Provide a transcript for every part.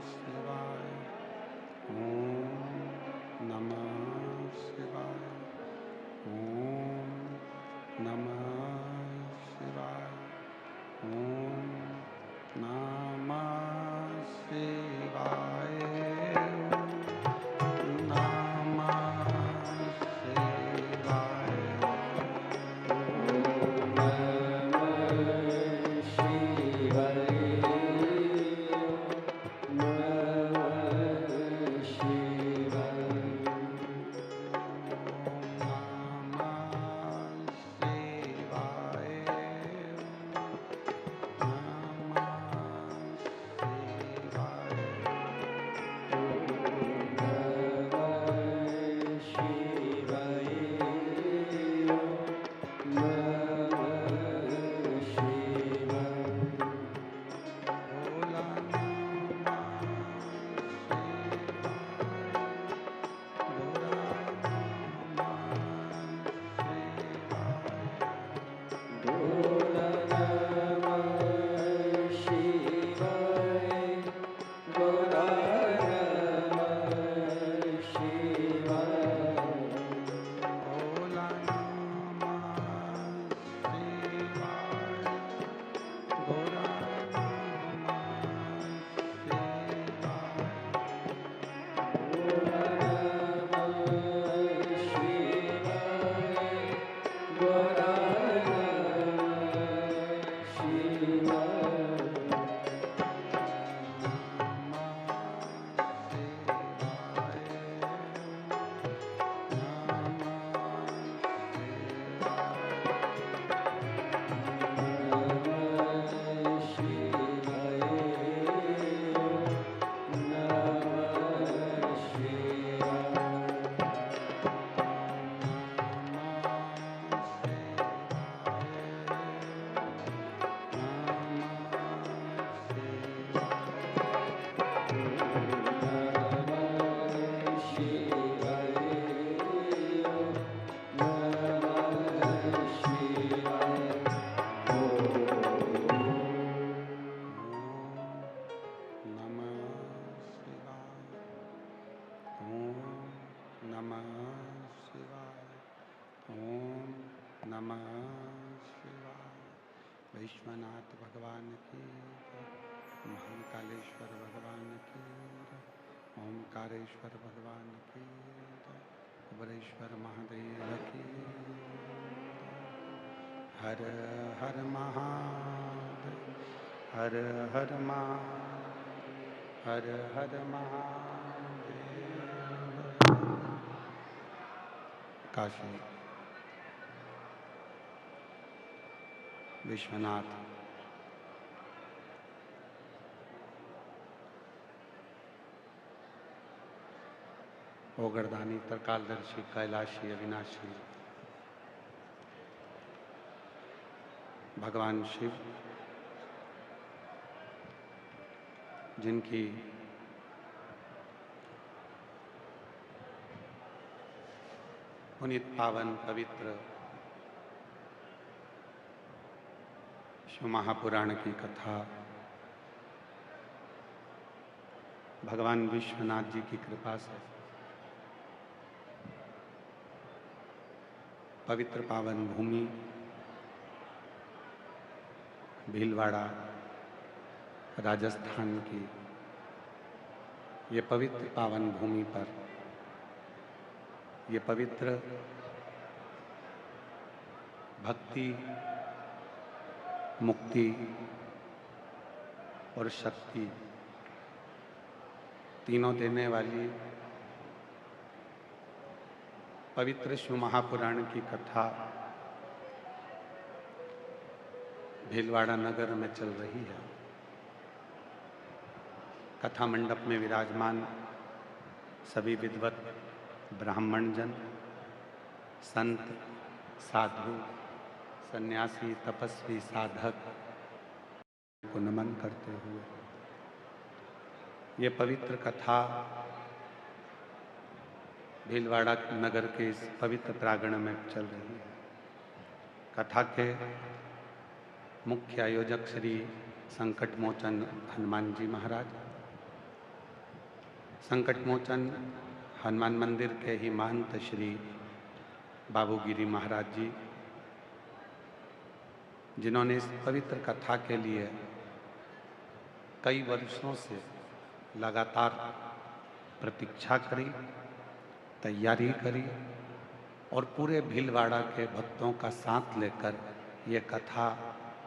शिवाय। ओम नमः शिवाय। ओम नमः शिवाय। ओम नमः शिवाय। विश्वनाथ भगवान की जय। महाकालेश्वर भगवान की जय। ओमकारेश्वर भगवान की जय। कुबरेश्वर महादेव की जय। हर हर महादेव। हर हर महादेव। हर हर महादेव। काशी विश्वनाथ ओगरदानी त्रिकालदर्शी कैलाशी अविनाशी भगवान शिव, जिनकी पुनीत पावन पवित्र शिव महापुराण की कथा भगवान विश्वनाथ जी की कृपा से पवित्र पावन भूमि भीलवाड़ा राजस्थान की ये पवित्र पावन भूमि पर ये पवित्र भक्ति, मुक्ति और शक्ति तीनों देने वाली पवित्र शिव महापुराण की कथा भीलवाड़ा नगर में चल रही है। कथा मंडप में विराजमान सभी विद्वत ब्राह्मणजन, संत, साधु, सन्यासी, तपस्वी, साधक को नमन करते हुए ये पवित्र कथा भीलवाड़ा नगर के इस पवित्र प्रांगण में चल रही है। कथा के मुख्य आयोजक श्री संकट मोचन हनुमान जी महाराज, संकट मोचन हनुमान मंदिर के ही महंत श्री बाबूगिरी महाराज जी, जिन्होंने इस पवित्र कथा के लिए कई वर्षों से लगातार प्रतीक्षा करी, तैयारी करी और पूरे भीलवाड़ा के भक्तों का साथ लेकर ये कथा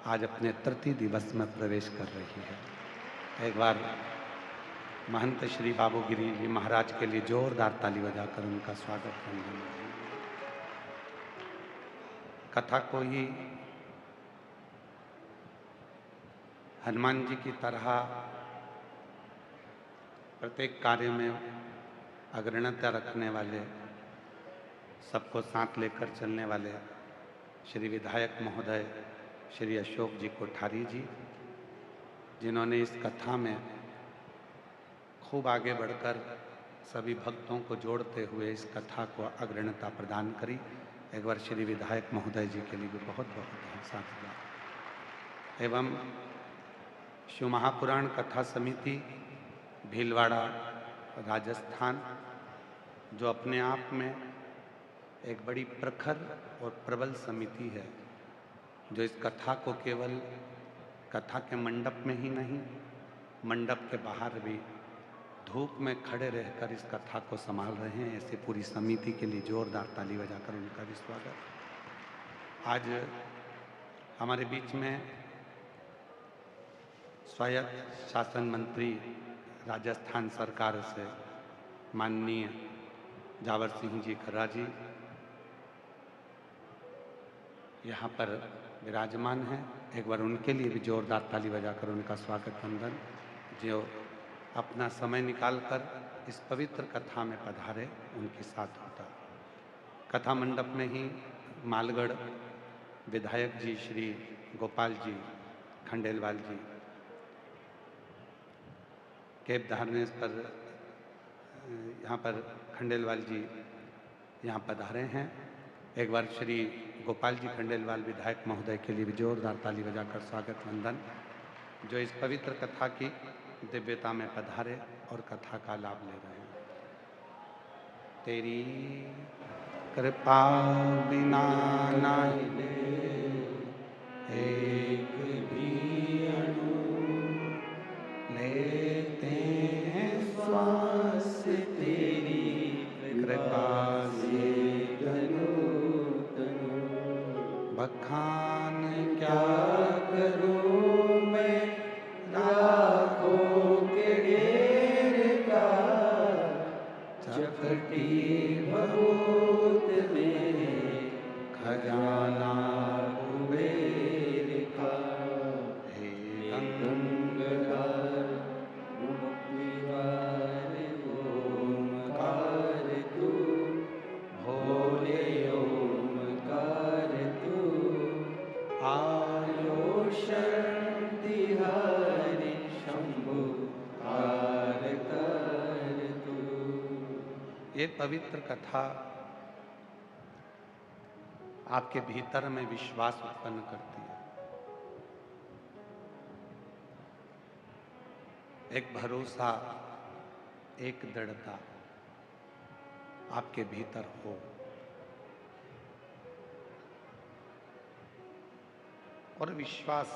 आज अपने तृतीय दिवस में प्रवेश कर रही है। एक बार महंत श्री बाबूगिरी जी महाराज के लिए जोरदार ताली बजाकर उनका स्वागत करना। कथा को ही हनुमान जी की तरह प्रत्येक कार्य में अग्रणता रखने वाले, सबको साथ लेकर चलने वाले श्री विधायक महोदय श्री अशोक जी कोठारी जी, जिन्होंने इस कथा में खूब आगे बढ़कर सभी भक्तों को जोड़ते हुए इस कथा को अग्रणता प्रदान करी। एक बार श्री विधायक महोदय जी के लिए भी बहुत बहुत साधुवाद। एवं शिव महापुराण कथा समिति भीलवाड़ा राजस्थान, जो अपने आप में एक बड़ी प्रखर और प्रबल समिति है, जो इस कथा को केवल कथा के मंडप में ही नहीं, मंडप के बाहर भी धूप में खड़े रहकर इस कथा को संभाल रहे हैं। ऐसे पूरी समिति के लिए जोरदार ताली बजाकर उनका भी स्वागत। आज हमारे बीच में स्वायत्त शासन मंत्री राजस्थान सरकार से माननीय जावर सिंह जी खर्रा जी यहाँ पर विराजमान हैं। एक बार उनके लिए भी जोरदार ताली बजाकर उनका स्वागत वंदन, जो अपना समय निकालकर इस पवित्र कथा में पधारे, उनके साथ होता। कथा मंडप में ही मालगढ़ विधायक जी श्री गोपाल जी खंडेलवाल जी कैब धारने पर यहाँ पर खंडेलवाल जी यहाँ पधारे हैं। एक बार श्री गोपाल जी खंडेलवाल विधायक महोदय के लिए भी जोरदार ताली बजाकर स्वागत वंदन, जो इस पवित्र कथा की दिव्यता में पधारे और कथा का लाभ ले रहे हैं। तेरी कृपा बिना नाहि एक भी अणु लेते हैं श्वास, तेरी कृपा से बखान क्या करूं मैं लाखों के ढेर का, चपटी भभूत में खजाना कुबेर का। हे गंगाधर मुक्तिवार ओमकार तू, भोले ओमकार तू, आयो शरण तिहारी शंभु कारकर तू। ये पवित्र कथा आपके भीतर में विश्वास उत्पन्न करती है, एक भरोसा, एक दृढ़ता आपके भीतर हो। और विश्वास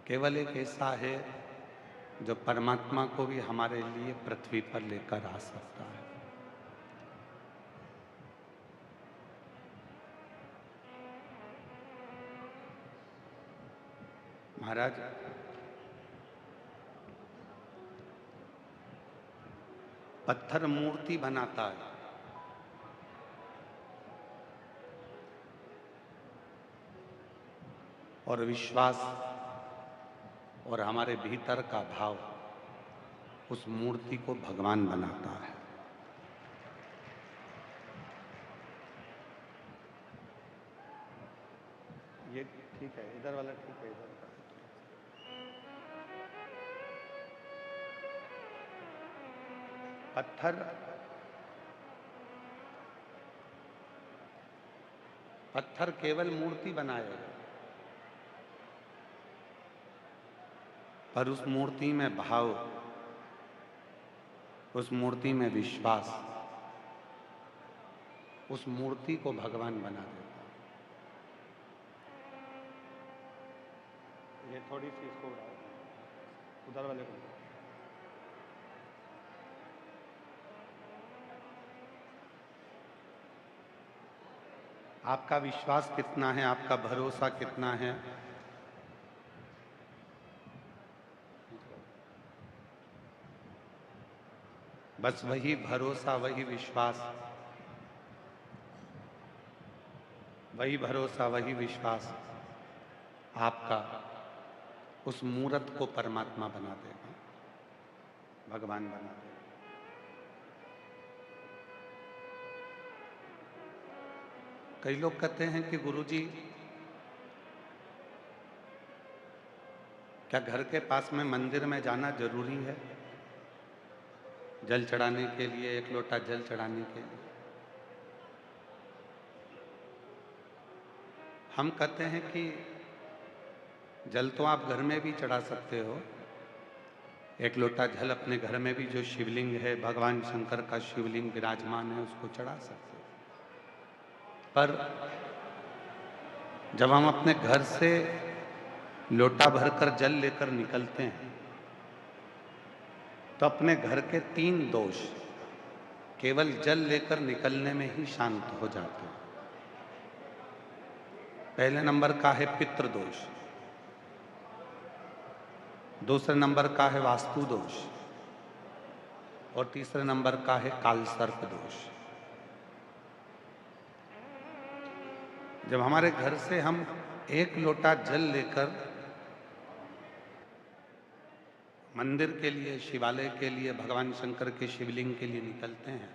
केवल एक ऐसा है जो परमात्मा को भी हमारे लिए पृथ्वी पर लेकर आ सकता है। महाराज, पत्थर मूर्ति बनाता है, और विश्वास और हमारे भीतर का भाव उस मूर्ति को भगवान बनाता है। ये ठीक है, इधर वाला ठीक है, इधर का। पत्थर केवल मूर्ति बनाएगा, पर उस मूर्ति में भाव, उस मूर्ति में विश्वास उस मूर्ति को भगवान बना देता। ये थोड़ी सी इसको उधर वाले को। आपका विश्वास कितना है, आपका भरोसा कितना है? बस वही भरोसा, वही विश्वास, वही भरोसा, वही विश्वास आपका उस मूर्त को परमात्मा बना देगा, भगवान बना देगा। कई लोग कहते हैं कि गुरुजी, क्या घर के पास में मंदिर में जाना जरूरी है जल चढ़ाने के लिए, एक लोटा जल चढ़ाने के लिए? हम कहते हैं कि जल तो आप घर में भी चढ़ा सकते हो। एक लोटा जल अपने घर में भी, जो शिवलिंग है, भगवान शंकर का शिवलिंग विराजमान है, उसको चढ़ा सकते हो। पर जब हम अपने घर से लोटा भरकर जल लेकर निकलते हैं तो अपने घर के 3 दोष केवल जल लेकर निकलने में ही शांत हो जाते हैं। पहले नंबर का है पितृ दोष, दूसरे नंबर का है वास्तु दोष, और तीसरे नंबर का है काल सर्प दोष। जब हमारे घर से हम एक लोटा जल लेकर मंदिर के लिए, शिवालय के लिए, भगवान शंकर के शिवलिंग के लिए निकलते हैं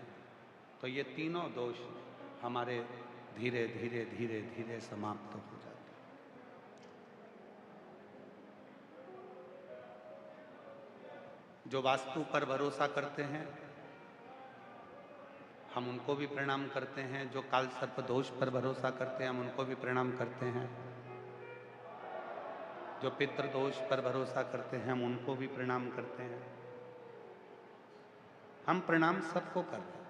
तो ये तीनों दोष हमारे धीरे धीरे धीरे धीरे समाप्त हो जाते हैं। जो वास्तु पर भरोसा करते हैं हम उनको भी प्रणाम करते हैं, जो काल सर्प दोष पर भरोसा करते हैं हम उनको भी प्रणाम करते हैं, जो पितृ दोष पर भरोसा करते हैं हम उनको भी प्रणाम करते हैं। हम प्रणाम सबको करते हैं।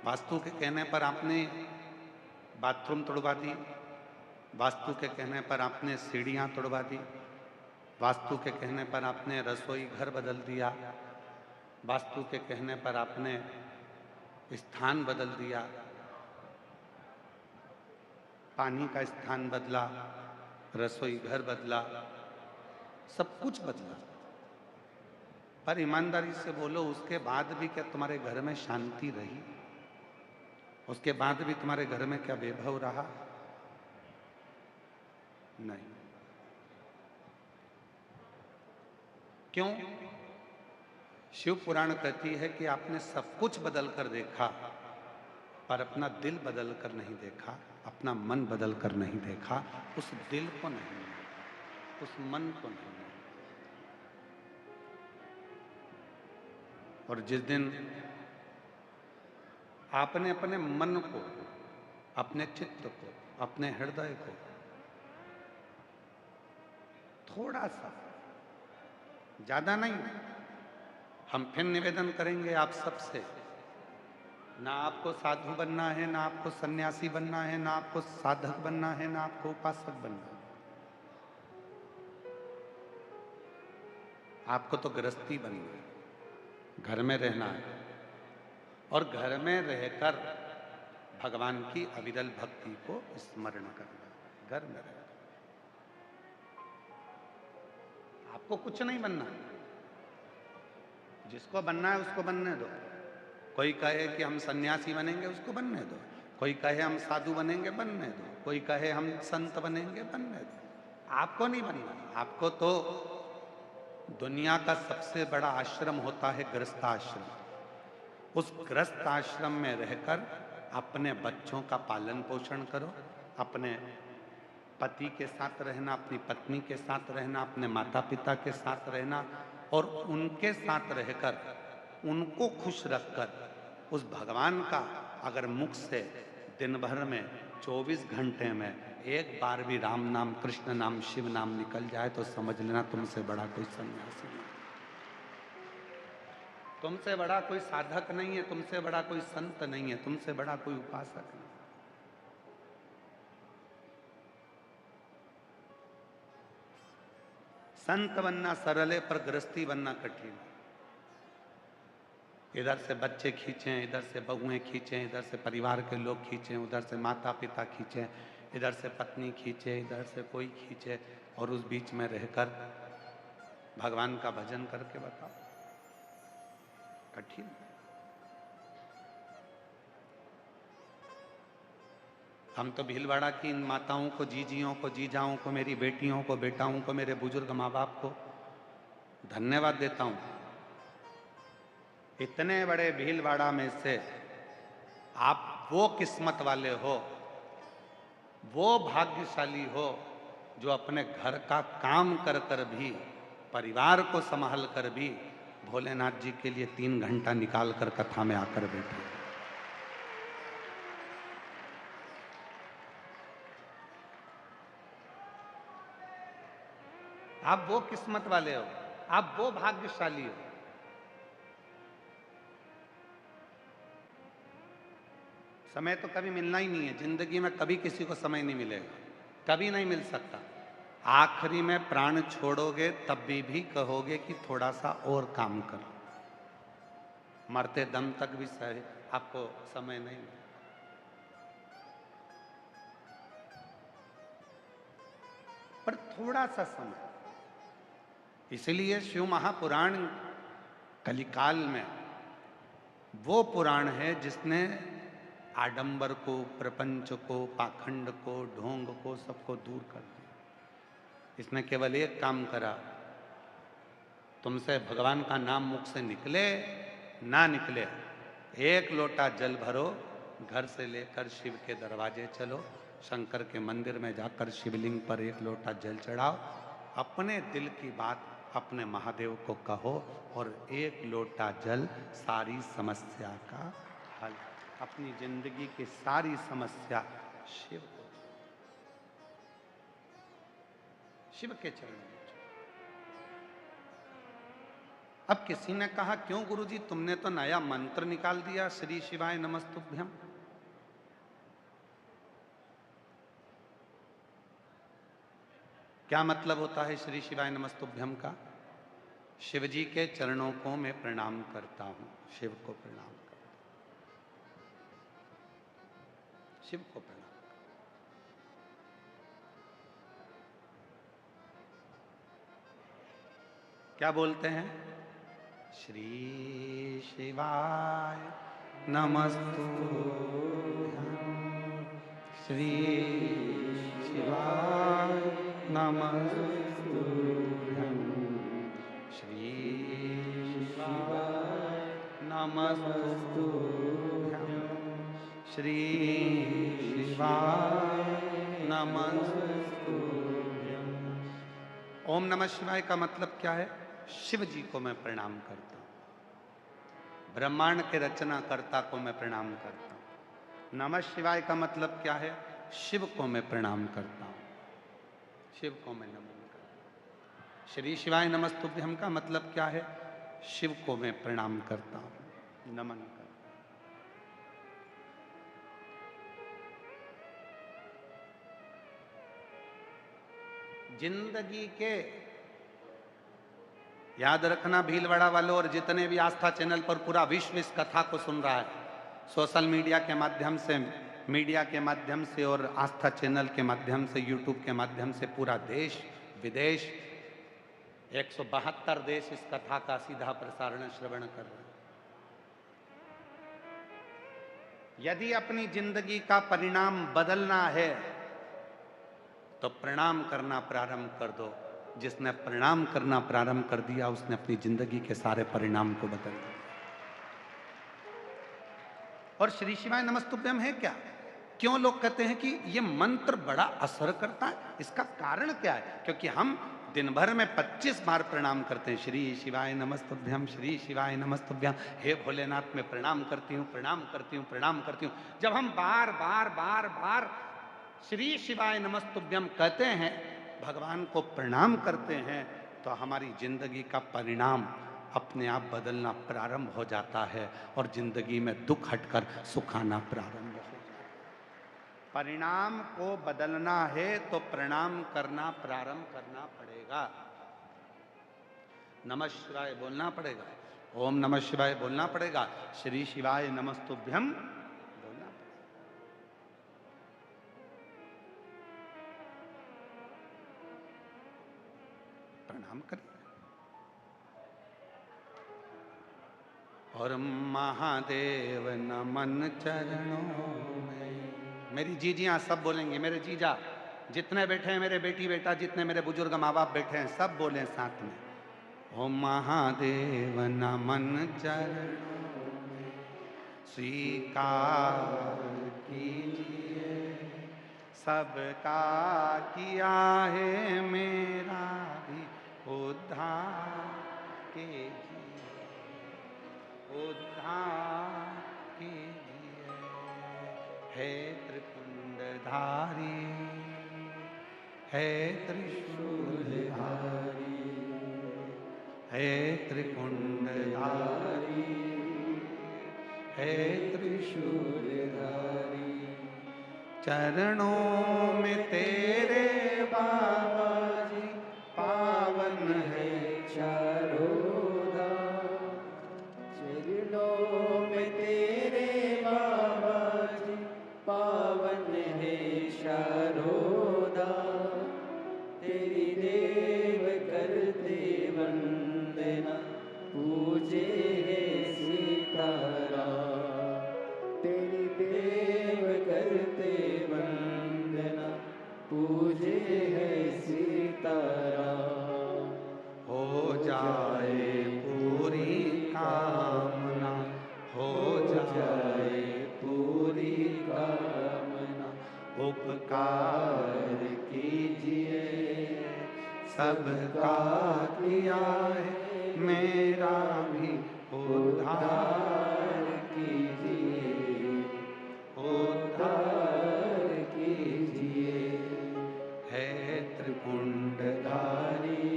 वास्तु के कहने पर आपने बाथरूम तोड़वा दी, वास्तु के कहने पर आपने सीढ़ियां तोड़वा दी, वास्तु के कहने पर आपने रसोई घर बदल दिया, वास्तु के कहने पर आपने स्थान बदल दिया, पानी का स्थान बदला, रसोई घर बदला, सब कुछ बदला। पर ईमानदारी से बोलो, उसके बाद भी क्या तुम्हारे घर में शांति रही? उसके बाद भी तुम्हारे घर में क्या वैभव रहा? नहीं। क्यों? शिव पुराण कहती है कि आपने सब कुछ बदल कर देखा पर अपना दिल बदल कर नहीं देखा, अपना मन बदल कर नहीं देखा, उस दिल को नहीं, उस मन को नहीं। और जिस दिन आपने अपने मन को, अपने चित्त को, अपने हृदय को थोड़ा सा, ज्यादा नहीं, हम फिर निवेदन करेंगे आप सबसे, ना आपको साधु बनना है, ना आपको सन्यासी बनना है, ना आपको साधक बनना है, ना आपको उपासक बनना है। आपको तो गृहस्थी बनना है, घर में रहना है, और घर में रहकर भगवान की अविरल भक्ति को स्मरण करना है। घर में रहकर आपको कुछ नहीं बनना, जिसको बनना है उसको बनने दो। कोई कहे कि हम सन्यासी बनेंगे, उसको बनने दो। कोई कहे हम साधु बनेंगे, बनने दो। कोई कहे हम संत बनेंगे, बनने दो। आपको नहीं बनना। आपको तो दुनिया का सबसे बड़ा आश्रम होता है गृहस्थ आश्रम। उस गृहस्थ आश्रम में रहकर अपने बच्चों का पालन पोषण करो, अपने पति के साथ रहना, अपनी पत्नी के साथ रहना, अपने माता पिता के साथ रहना, और उनके साथ रहकर उनको खुश रखकर उस भगवान का अगर मुख से दिन भर में 24 घंटे में एक बार भी राम नाम, कृष्ण नाम, शिव नाम निकल जाए तो समझ लेना तुमसे बड़ा कोई सन्यासी नहीं, तुमसे बड़ा कोई साधक नहीं है, तुमसे बड़ा कोई संत नहीं है, तुमसे बड़ा कोई उपासक नहीं। संत बनना सरल है पर गृहस्थी बनना कठिन। इधर से बच्चे खींचें, इधर से बहुएं खींचें, इधर से परिवार के लोग खींचें, उधर से माता पिता खींचें, इधर से पत्नी खींचे, इधर से कोई खींचे, और उस बीच में रहकर भगवान का भजन करके बताओ, कठिन। हम तो भीलवाड़ा की इन माताओं को, जीजियों को, जीजाओं को, मेरी बेटियों को, बेटाओं को, मेरे बुजुर्ग माँ बाप को धन्यवाद देता हूं। इतने बड़े भीलवाड़ा में से आप वो किस्मत वाले हो, वो भाग्यशाली हो जो अपने घर का काम कर कर भी, परिवार को संभाल कर भी भोलेनाथ जी के लिए 3 घंटा निकाल कर कथा में आकर बैठे। आप वो किस्मत वाले हो, आप वो भाग्यशाली हो। समय तो कभी मिलना ही नहीं है, जिंदगी में कभी किसी को समय नहीं मिलेगा, कभी नहीं मिल सकता। आखिरी में प्राण छोड़ोगे तब भी कहोगे कि थोड़ा सा और काम करो। मरते दम तक भी सही आपको समय नहीं मिलेगा। पर थोड़ा सा समय, इसलिए शिव महापुराण कलिकाल में वो पुराण है जिसने आडंबर को, प्रपंच को, पाखंड को, ढोंग को, सबको दूर कर दिया। इसने केवल एक काम करा, तुमसे भगवान का नाम मुख से निकले ना निकले, 1 लोटा जल भरो, घर से लेकर शिव के दरवाजे चलो, शंकर के मंदिर में जाकर शिवलिंग पर 1 लोटा जल चढ़ाओ, अपने दिल की बात अपने महादेव को कहो, और 1 लोटा जल सारी समस्या का हल। अपनी जिंदगी की सारी समस्या शिव को, शिव के चरणों में। अब किसी ने कहा, क्यों गुरुजी तुमने तो नया मंत्र निकाल दिया, श्री शिवाय नमस्तुभ्यम। क्या मतलब होता है श्री शिवाय नमस्तुभ्यम का? शिव जी के चरणों को मैं प्रणाम करता हूं, शिव को प्रणाम करता हूं, शिव को प्रणाम करता हूं। क्या बोलते हैं? श्री शिवाय नमस्तुभ्यम, श्री शिवाय नमस्तुभ्यम, श्री शिवाय नमस्तुभ्यम, श्री शिवाय नमस्तुभ्यम। ओम नमः शिवाय का मतलब क्या है? शिव जी को मैं प्रणाम करता हूं, ब्रह्मांड के रचनाकर्ता को मैं प्रणाम करता हूं। नमः शिवाय का मतलब क्या है? शिव को मैं प्रणाम करता हूं, शिव को मैं नमन करता हूं। श्री शिवाय नमस्तुभ्यम का मतलब क्या है? शिव को मैं प्रणाम करता हूं, नमन करता हूं। जिंदगी के, याद रखना भीलवाड़ा वालों और जितने भी आस्था चैनल पर पूरा विश्व इस कथा को सुन रहा है, सोशल मीडिया के माध्यम से, मीडिया के माध्यम से और आस्था चैनल के माध्यम से, यूट्यूब के माध्यम से पूरा देश विदेश, 172 देश इस कथा का सीधा प्रसारण श्रवण कर रहे हैं। यदि अपनी जिंदगी का परिणाम बदलना है तो प्रणाम करना प्रारंभ कर दो। जिसने प्रणाम करना प्रारंभ कर दिया उसने अपनी जिंदगी के सारे परिणाम को बदल दिया। और श्री शिवाय नमस्तुभ्यम है क्या? क्यों लोग कहते हैं कि ये मंत्र बड़ा असर करता है? इसका कारण क्या है? क्योंकि हम दिन भर में 25 बार प्रणाम करते हैं, श्री शिवाय नमस्तुभ्यम, श्री शिवाय नमस्तुभ्यम, हे भोलेनाथ मैं प्रणाम करती हूँ, प्रणाम करती हूँ, प्रणाम करती हूँ। जब हम बार बार बार बार श्री शिवाय नमस्तुभ्यम कहते हैं, भगवान को प्रणाम करते हैं, तो हमारी जिंदगी का परिणाम अपने आप बदलना प्रारंभ हो जाता है और जिंदगी में दुख हटकर सुख आना प्रारंभ हो जाता है। परिणाम को बदलना है तो प्रणाम करना प्रारंभ करना पड़ेगा। नमः शिवाय बोलना पड़ेगा, ओम नमः शिवाय बोलना पड़ेगा, श्री शिवाय नमस्तुभ्यम बोलना पड़ेगा। प्रणाम करें। और महादेव नमन चरणों में। मेरी जीजियां सब बोलेंगे, मेरे जीजा जितने बैठे हैं, मेरे बेटी बेटा जितने मेरे बुजुर्ग माँ बाप बैठे हैं, सब बोलें साथ में। ओम महादेव नमन चरणों में स्वीकार कीजिए, सबका किया है मेरा भी उद्धार कीजिए, उद्धार कीजिए। हे त्रिपुंडधारी, हे त्रिशूलधारी, हे त्रिपुंडधारी, हे त्रिशूलधारी, चरणों में तेरे बाबा जी पावन है चारों धाम। चरणों में तेरे बाबा जी पावन है चारों धाम। तेरी देव करते वंदना, पूजे है सीताराम। तेरी देव करते वंदना, पूजे है सीताराम। हो जाए पूरी कामना, हो जाए पूरी कामना, उपकार कीजिए, सबका किया है मेरा भी उद्धार कीजिए, उद्धार कीजिए। है त्रिपुंडधारी,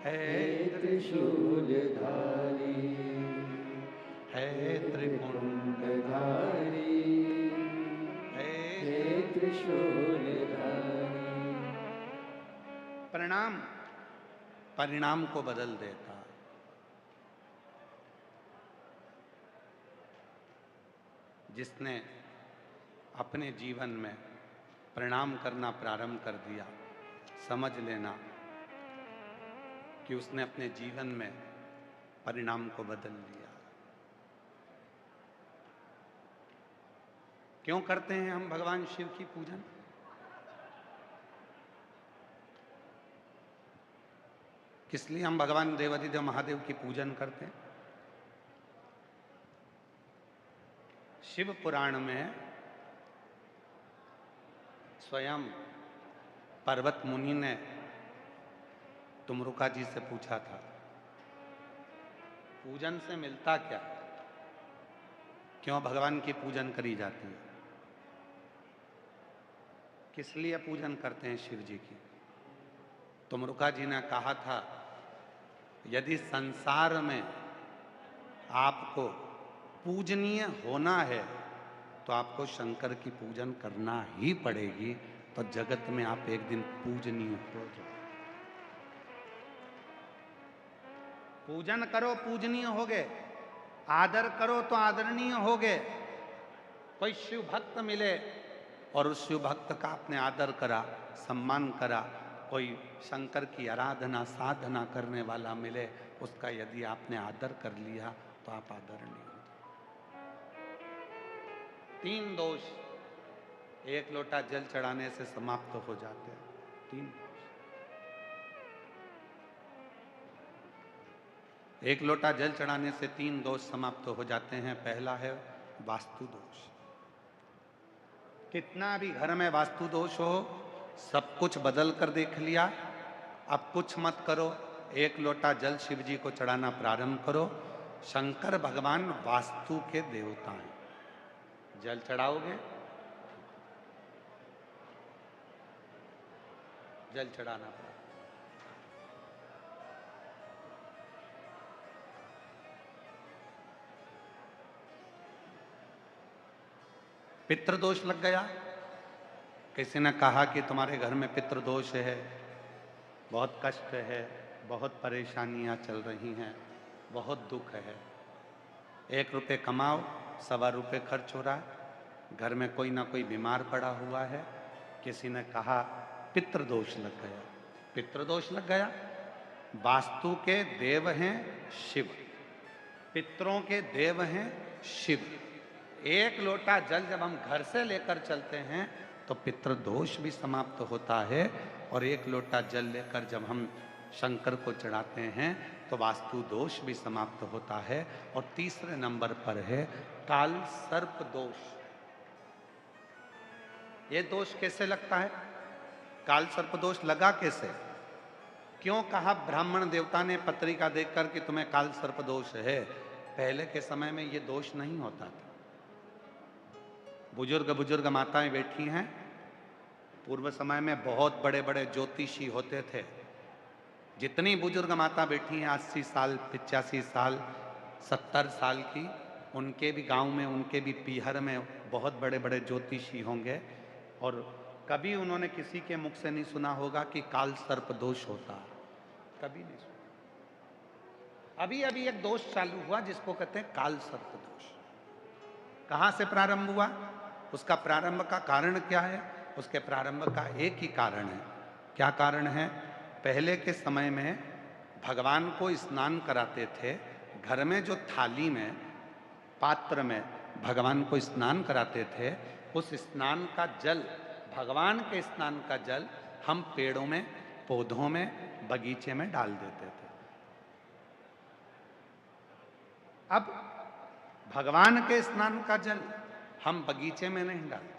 है त्रिशूलधारी, है त्रिपुंडधारी, है त्रिशूलधारी। प्रणाम परिणाम को बदल देता। जिसने अपने जीवन में प्रणाम करना प्रारंभ कर दिया, समझ लेना कि उसने अपने जीवन में परिणाम को बदल लिया। क्यों करते हैं हम भगवान शिव की पूजन? किस लिए हम भगवान देवाधिदेव महादेव की पूजन करते हैं? शिव पुराण में स्वयं पर्वत मुनि ने तुमरुका जी से पूछा था, पूजन से मिलता क्या? क्यों भगवान की पूजन करी जाती है? किस लिए पूजन करते हैं शिव जी की? तुमरुका जी ने कहा था, यदि संसार में आपको पूजनीय होना है तो आपको शंकर की पूजन करना ही पड़ेगी, तो जगत में आप एक दिन पूजनीय हो जाओ। पूजन करो पूजनीय होगे, आदर करो तो आदरणीय होगे। कोई शिव भक्त मिले और उस शिव भक्त का आपने आदर करा, सम्मान करा, कोई शंकर की आराधना साधना करने वाला मिले, उसका यदि आपने आदर कर लिया तो आप आदरणीय हो। 3 दोष एक लोटा जल चढ़ाने से समाप्त हो जाते हैं। 3 दोष। एक लोटा जल चढ़ाने से 3 दोष समाप्त हो जाते हैं। पहला है वास्तु दोष। कितना भी घर में वास्तु दोष हो, सब कुछ बदल कर देख लिया, अब कुछ मत करो, एक लोटा जल शिव जी को चढ़ाना प्रारंभ करो। शंकर भगवान वास्तु के देवता हैं। जल चढ़ाओगे, जल चढ़ाना पड़ा। पितृदोष लग गया। किसी ने कहा कि तुम्हारे घर में पितृदोष है, बहुत कष्ट है, बहुत परेशानियां चल रही हैं, बहुत दुख है। 1 रुपये कमाओ, 1.25 रुपये खर्च हो रहा है, घर में कोई ना कोई बीमार पड़ा हुआ है। किसी ने कहा पितृदोष लग गया। पितृदोष लग गया। वास्तु के देव हैं शिव, पितरों के देव हैं शिव। 1 लोटा जल जब हम घर से लेकर चलते हैं तो पितृदोष भी समाप्त होता है, और 1 लोटा जल लेकर जब हम शंकर को चढ़ाते हैं तो वास्तु दोष भी समाप्त होता है। और तीसरे नंबर पर है काल सर्प दोष। ये दोष कैसे लगता है? काल सर्प दोष लगा कैसे? क्यों कहा ब्राह्मण देवता ने पत्रिका देखकर कि तुम्हें काल सर्प दोष है? पहले के समय में ये दोष नहीं होता था। बुजुर्ग माताएं बैठी हैं, पूर्व समय में बहुत बड़े बड़े ज्योतिषी होते थे। जितनी बुजुर्ग माता बैठी हैं 80 साल, 85 साल, 70 साल की, उनके भी गांव में, उनके भी पीहर में बहुत बड़े बड़े ज्योतिषी होंगे, और कभी उन्होंने किसी के मुख से नहीं सुना होगा कि काल सर्प दोष होता। कभी नहीं सुना। अभी अभी एक दोष चालू हुआ जिसको कहते हैं काल सर्प दोष। कहां से प्रारंभ हुआ? उसका प्रारंभ का कारण क्या है? उसके प्रारंभ का एक ही कारण है। क्या कारण है? पहले के समय में भगवान को स्नान कराते थे। घर में जो थाली में, पात्र में भगवान को स्नान कराते थे, उस स्नान का जल, भगवान के स्नान का जल हम पेड़ों में, पौधों में, बगीचे में डाल देते थे। अब भगवान के स्नान का जल हम बगीचे में नहीं डालते।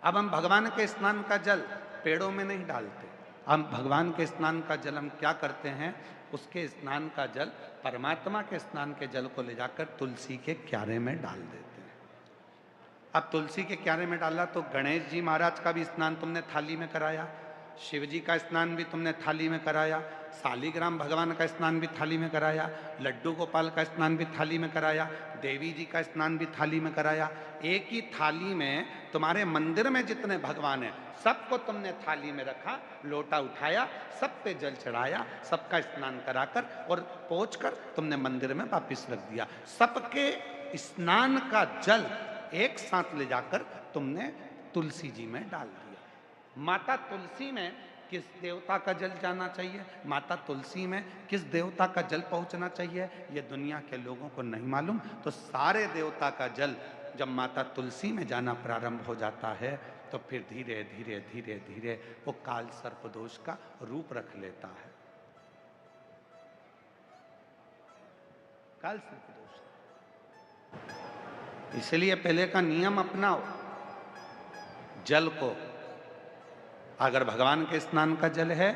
अब हम भगवान के स्नान का जल पेड़ों में नहीं डालते। हम भगवान के स्नान का जल हम क्या करते हैं? उसके स्नान का जल, परमात्मा के स्नान के जल को ले जाकर तुलसी के क्यारे में डाल देते हैं। अब तुलसी के क्यारे में डाला तो गणेश जी महाराज का भी स्नान तुमने थाली में कराया, शिव जी का स्नान भी तुमने थाली में कराया, शालिग्राम भगवान का स्नान भी थाली में कराया, लड्डू गोपाल का स्नान भी थाली में कराया, देवी जी का स्नान भी थाली में कराया। एक ही थाली में तुम्हारे मंदिर में जितने भगवान हैं सबको तुमने थाली में रखा, लोटा उठाया, सब पे जल चढ़ाया, सबका स्नान कराकर और पहुंचकर तुमने मंदिर में वापिस रख दिया। सबके स्नान का जल एक साथ ले जाकर तुमने तुलसी जी में डाल दिया। माता तुलसी में किस देवता का जल जाना चाहिए, माता तुलसी में किस देवता का जल पहुंचना चाहिए, ये दुनिया के लोगों को नहीं मालूम। तो सारे देवता का जल जब माता तुलसी में जाना प्रारंभ हो जाता है तो फिर धीरे धीरे धीरे धीरे वो काल सर्प दोष का रूप रख लेता है। काल सर्प दोष। इसलिए पहले का नियम अपनाओ। जल को, अगर भगवान के स्नान का जल है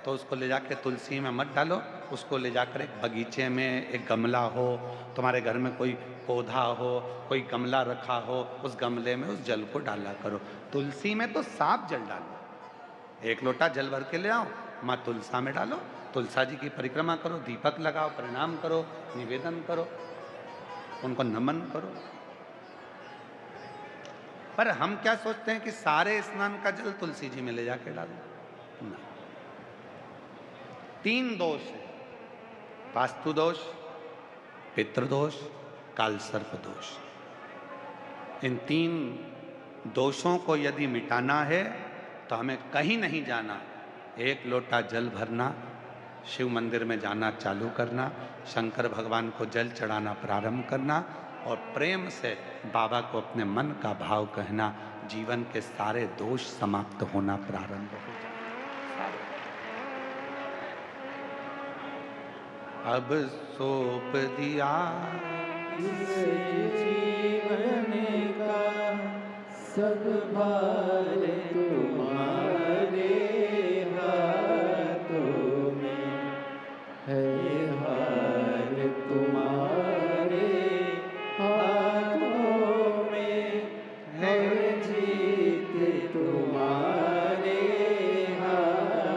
तो उसको ले जाके तुलसी में मत डालो, उसको ले जाकर एक बगीचे में, एक गमला हो, तुम्हारे घर में कोई पौधा हो, कोई गमला रखा हो, उस गमले में उस जल को डाला करो। तुलसी में तो साफ जल डालो। 1 लोटा जल भर के ले आओ, माँ तुलसा में डालो, तुलसा जी की परिक्रमा करो, दीपक लगाओ, प्रणाम करो, निवेदन करो, उनको नमन करो। पर हम क्या सोचते हैं कि सारे स्नान का जल तुलसी जी में ले जाके डाल दो। 3 दोष है, वास्तु दोष, पितृदोष, काल सर्प दोष। इन 3 दोषों को यदि मिटाना है तो हमें कहीं नहीं जाना, 1 लोटा जल भरना, शिव मंदिर में जाना चालू करना, शंकर भगवान को जल चढ़ाना प्रारंभ करना और प्रेम से बाबा को अपने मन का भाव कहना, जीवन के सारे दोष समाप्त होना प्रारंभ हो जाए। अब सौंप दिया इस जीवन का सब भार तुम्हारे हाथों में है, हार तुम्हारे हाथों में है, जीत तुम्हारे हाथों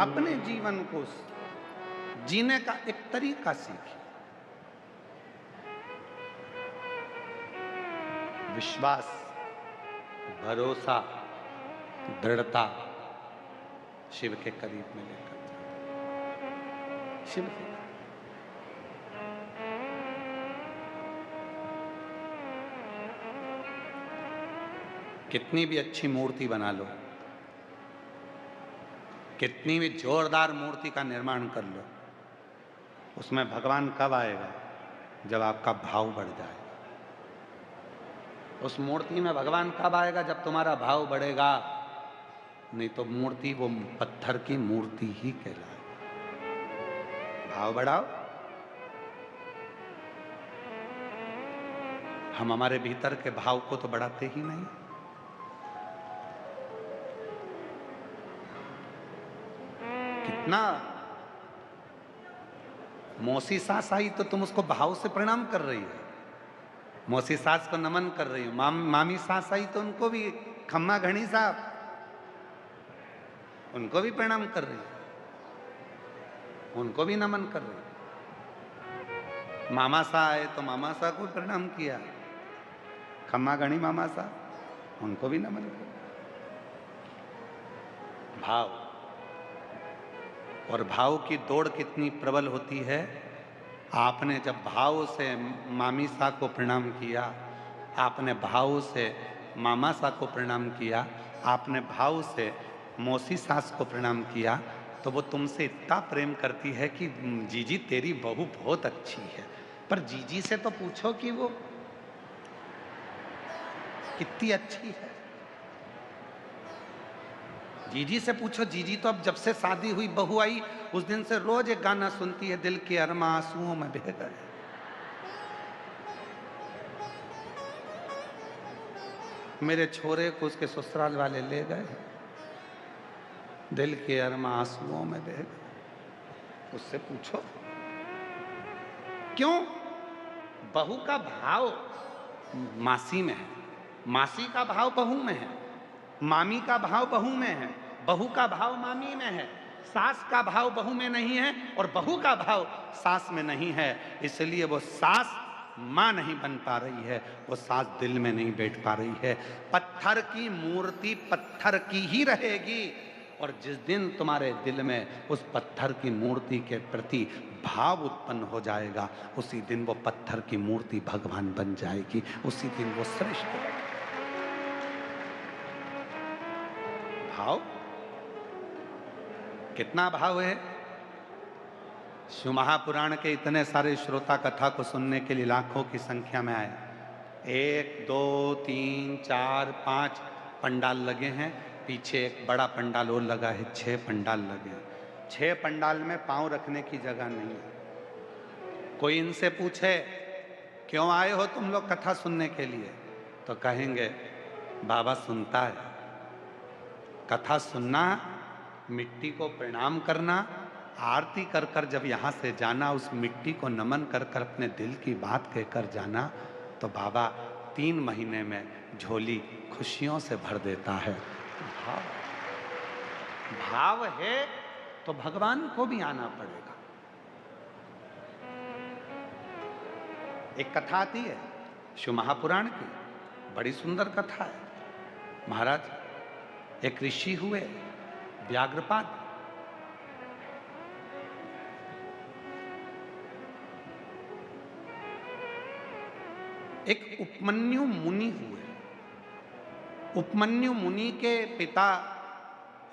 अपने जीवन को जीने का एक तरीका सीखिए। विश्वास, भरोसा, दृढ़ता शिव के करीब में लेकर जाए। शिव के कितनी भी अच्छी मूर्ति बना लो, कितनी भी जोरदार मूर्ति का निर्माण कर लो, उसमें भगवान कब आएगा? जब आपका भाव बढ़ जाए। उस मूर्ति में भगवान कब आएगा? जब तुम्हारा भाव बढ़ेगा। नहीं तो मूर्ति वो पत्थर की मूर्ति ही कहलाए। भाव बढ़ाओ। हम हमारे भीतर के भाव को तो बढ़ाते ही नहीं। कितना मौसी सास आई तो तुम उसको भाव से प्रणाम कर रही हो, मौसी सास को नमन कर रही हो। मामी सास आई तो उनको भी खम्मा घड़ी साहब, उनको भी प्रणाम कर रही हो, उनको भी नमन कर रही हो। मामा सा आए तो मामा सा को प्रणाम किया, खम्मा घड़ी मामा सा, उनको भी नमन कर। भाव, और भाव की दौड़ कितनी प्रबल होती है। आपने जब भाव से मामी सा को प्रणाम किया, आपने भाव से मामा सा को प्रणाम किया, आपने भाव से मौसी सास को प्रणाम किया, तो वो तुमसे इतना प्रेम करती है कि जीजी तेरी बहू बहुत अच्छी है। पर जीजी से तो पूछो कि वो कितनी अच्छी है। जीजी से पूछो, जीजी तो अब जब से शादी हुई, बहू आई, उस दिन से रोज एक गाना सुनती है, दिल के अरमा आंसुओं में बह गए। मेरे छोरे को उसके ससुराल वाले ले गए, दिल के अरमा आंसुओं में बह गए। उससे पूछो क्यों? बहू का भाव मासी में है, मासी का भाव बहू में है, मामी का भाव बहू में है, बहू का भाव मामी में है, सास का भाव बहू में नहीं है, और बहू का भाव सास में नहीं है। इसलिए वो सास मां नहीं बन पा रही है, वो सास दिल में नहीं बैठ पा रही है। पत्थर की मूर्ति पत्थर की ही रहेगी, और जिस दिन तुम्हारे दिल में उस पत्थर की मूर्ति के प्रति भाव उत्पन्न हो जाएगा, उसी दिन वो पत्थर की मूर्ति भगवान बन जाएगी, उसी दिन वो श्रेष्ठ होगी। भाव, कितना भाव है। शिव महापुराण के इतने सारे श्रोता कथा को सुनने के लिए लाखों की संख्या में आए। 1 2 3 4 5 पंडाल लगे हैं, पीछे एक बड़ा पंडाल और लगा है, 6 पंडाल लगे हैं। 6 पंडाल में पांव रखने की जगह नहीं है। कोई इनसे पूछे क्यों आए हो तुम लोग कथा सुनने के लिए, तो कहेंगे बाबा सुनता है। कथा सुनना, मिट्टी को प्रणाम करना, आरती कर कर जब यहाँ से जाना, उस मिट्टी को नमन कर कर अपने दिल की बात कहकर जाना, तो बाबा 3 महीने में झोली खुशियों से भर देता है। भाव, भाव है तो भगवान को भी आना पड़ेगा। एक कथा आती है शिव महापुराण की, बड़ी सुंदर कथा है। महाराज, एक ऋषि हुए व्याघ्रपाद, एक उपमन्यु मुनि हुए। उपमन्यु मुनि के पिता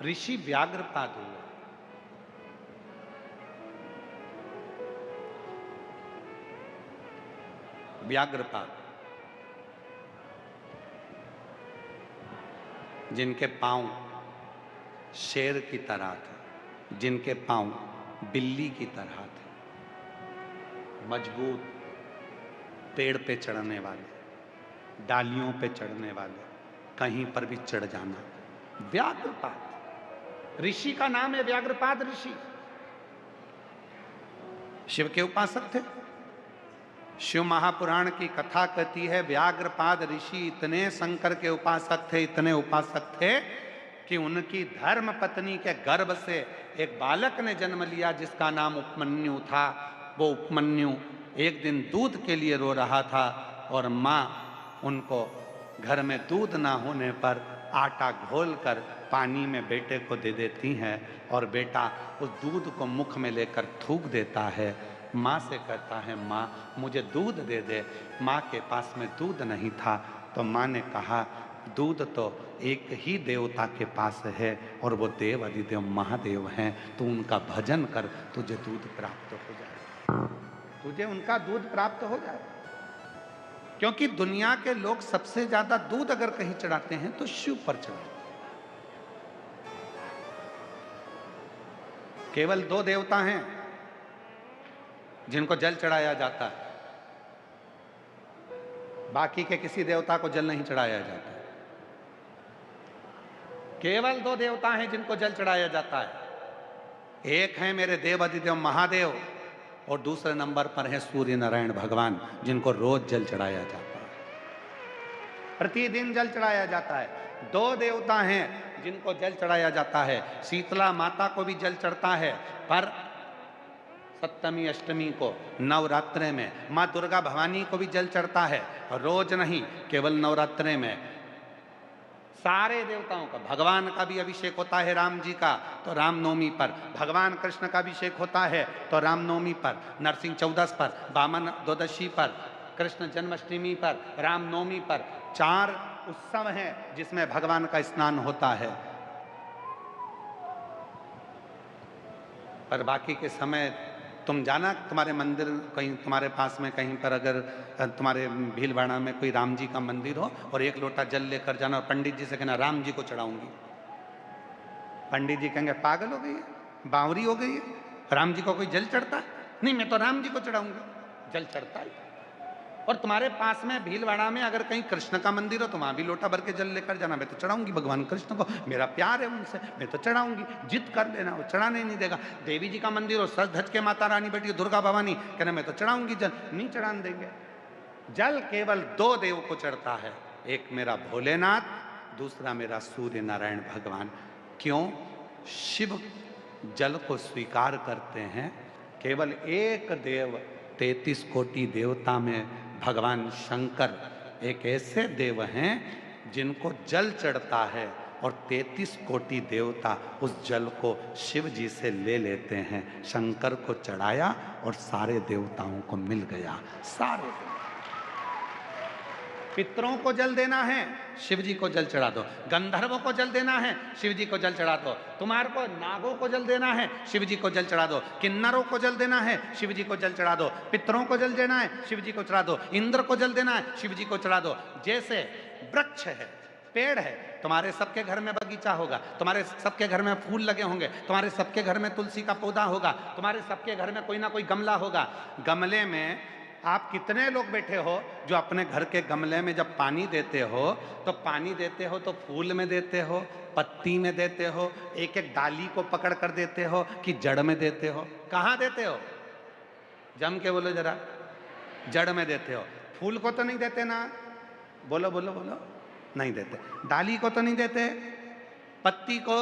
ऋषि व्याघ्रपाद हुए। व्याघ्रपाद, जिनके पांव शेर की तरह थे, जिनके पांव बिल्ली की तरह थे, मजबूत, पेड़ पे चढ़ने वाले, डालियों पे चढ़ने वाले, कहीं पर भी चढ़ जाना। व्याघ्रपाद, ऋषि का नाम है व्याघ्रपाद ऋषि। शिव के उपासक थे। शिव महापुराण की कथा कहती है व्याघ्रपाद ऋषि इतने शंकर के उपासक थे, इतने उपासक थे कि उनकी धर्म पत्नी के गर्भ से एक बालक ने जन्म लिया जिसका नाम उपमन्यु था। वो उपमन्यु एक दिन दूध के लिए रो रहा था और माँ उनको घर में दूध ना होने पर आटा घोलकर पानी में बेटे को दे देती हैं और बेटा उस दूध को मुख में लेकर थूक देता है। माँ से कहता है, माँ मुझे दूध दे दे। माँ के पास में दूध नहीं था तो माँ ने कहा, दूध तो एक ही देवता के पास है और वो देव अधिदेव महादेव हैं, तू उनका भजन कर, तुझे दूध प्राप्त हो जाए, तुझे उनका दूध प्राप्त हो जाए। क्योंकि दुनिया के लोग सबसे ज्यादा दूध अगर कहीं चढ़ाते हैं तो शिव पर चढ़ाते हैं। केवल 2 देवता हैं जिनको जल चढ़ाया जाता है, बाकी के किसी देवता को जल नहीं चढ़ाया जाता है। केवल 2 देवता हैं जिनको जल चढ़ाया जाता है। एक है मेरे देव अधिदेव महादेव और दूसरे नंबर पर है सूर्य नारायण भगवान, जिनको रोज जल चढ़ाया जाता है, प्रतिदिन जल चढ़ाया जाता है। 2 देवता हैं जिनको जल चढ़ाया जाता है। शीतला माता को भी जल चढ़ता है, पर सप्तमी अष्टमी को नवरात्रे में माँ दुर्गा भवानी को भी जल चढ़ता है, रोज नहीं, केवल नवरात्रे में। सारे देवताओं का, भगवान का भी अभिषेक होता है राम जी का तो रामनवमी पर, भगवान कृष्ण का अभिषेक होता है तो रामनवमी पर, नरसिंह चौदस पर, वामन द्वादशी पर, कृष्ण जन्माष्टमी पर, रामनवमी पर। 4 उत्सव हैं जिसमें भगवान का स्नान होता है। पर बाकी के समय तुम जाना, तुम्हारे मंदिर कहीं तुम्हारे पास में कहीं पर अगर तुम्हारे भीलवाड़ा में कोई राम जी का मंदिर हो और 1 लोटा जल लेकर जाना और पंडित जी से कहना राम जी को चढ़ाऊंगी। पंडित जी कहेंगे पागल हो गई है, बावरी हो गई है, राम जी को कोई जल चढ़ता है? नहीं, मैं तो राम जी को चढ़ाऊंगा। जल चढ़ता है। और तुम्हारे पास में भीलवाड़ा में अगर कहीं कृष्ण का मंदिर हो तो वहां भी लोटा भर के जल लेकर जाना, मैं तो चढ़ाऊंगी भगवान कृष्ण को, मेरा प्यार है उनसे, मैं तो चढ़ाऊंगी। जिद कर लेना, वो चढ़ाने नहीं देगा। देवी जी का मंदिर हो, सज धज के माता रानी बैठी दुर्गा भवानी, कहना मैं तो चढ़ाऊंगी जल, नहीं चढ़ाने देंगे। जल केवल 2 देव को चढ़ता है, एक मेरा भोलेनाथ, दूसरा मेरा सूर्य नारायण भगवान। क्यों? शिव जल को स्वीकार करते हैं। केवल एक देव, 33 कोटि देवता में भगवान शंकर एक ऐसे देव हैं जिनको जल चढ़ता है और 33 कोटि देवता उस जल को शिव जी से ले लेते हैं। शंकर को चढ़ाया और सारे देवताओं को मिल गया। सारे पितरों को जल देना है, शिव जी को जल चढ़ा दो। गंधर्वों को जल देना है, शिव जी को जल चढ़ा दो। तुम्हारे को नागों को जल देना है, शिव जी को जल चढ़ा दो। किन्नरों को जल देना है, शिव जी को जल चढ़ा दो। पितरों को जल देना है, शिव जी को चढ़ा दो। इंद्र को जल देना है, शिव जी को चढ़ा दो। जैसे वृक्ष है, पेड़ है, तुम्हारे सबके घर में बगीचा होगा, तुम्हारे सबके घर में फूल लगे होंगे, तुम्हारे सबके घर में तुलसी का पौधा होगा, तुम्हारे सबके घर में कोई ना कोई गमला होगा। गमले में आप कितने लोग बैठे हो जो अपने घर के गमले में जब पानी देते हो तो पानी देते हो तो फूल में देते हो, पत्ती में देते हो, एक एक डाली को पकड़ कर देते हो कि जड़ में देते हो? कहाँ देते हो? जम के बोलो जरा। जड़ में देते हो। फूल को तो नहीं देते ना? बोलो बोलो बोलो। नहीं देते। डाली को तो नहीं देते, पत्ती को।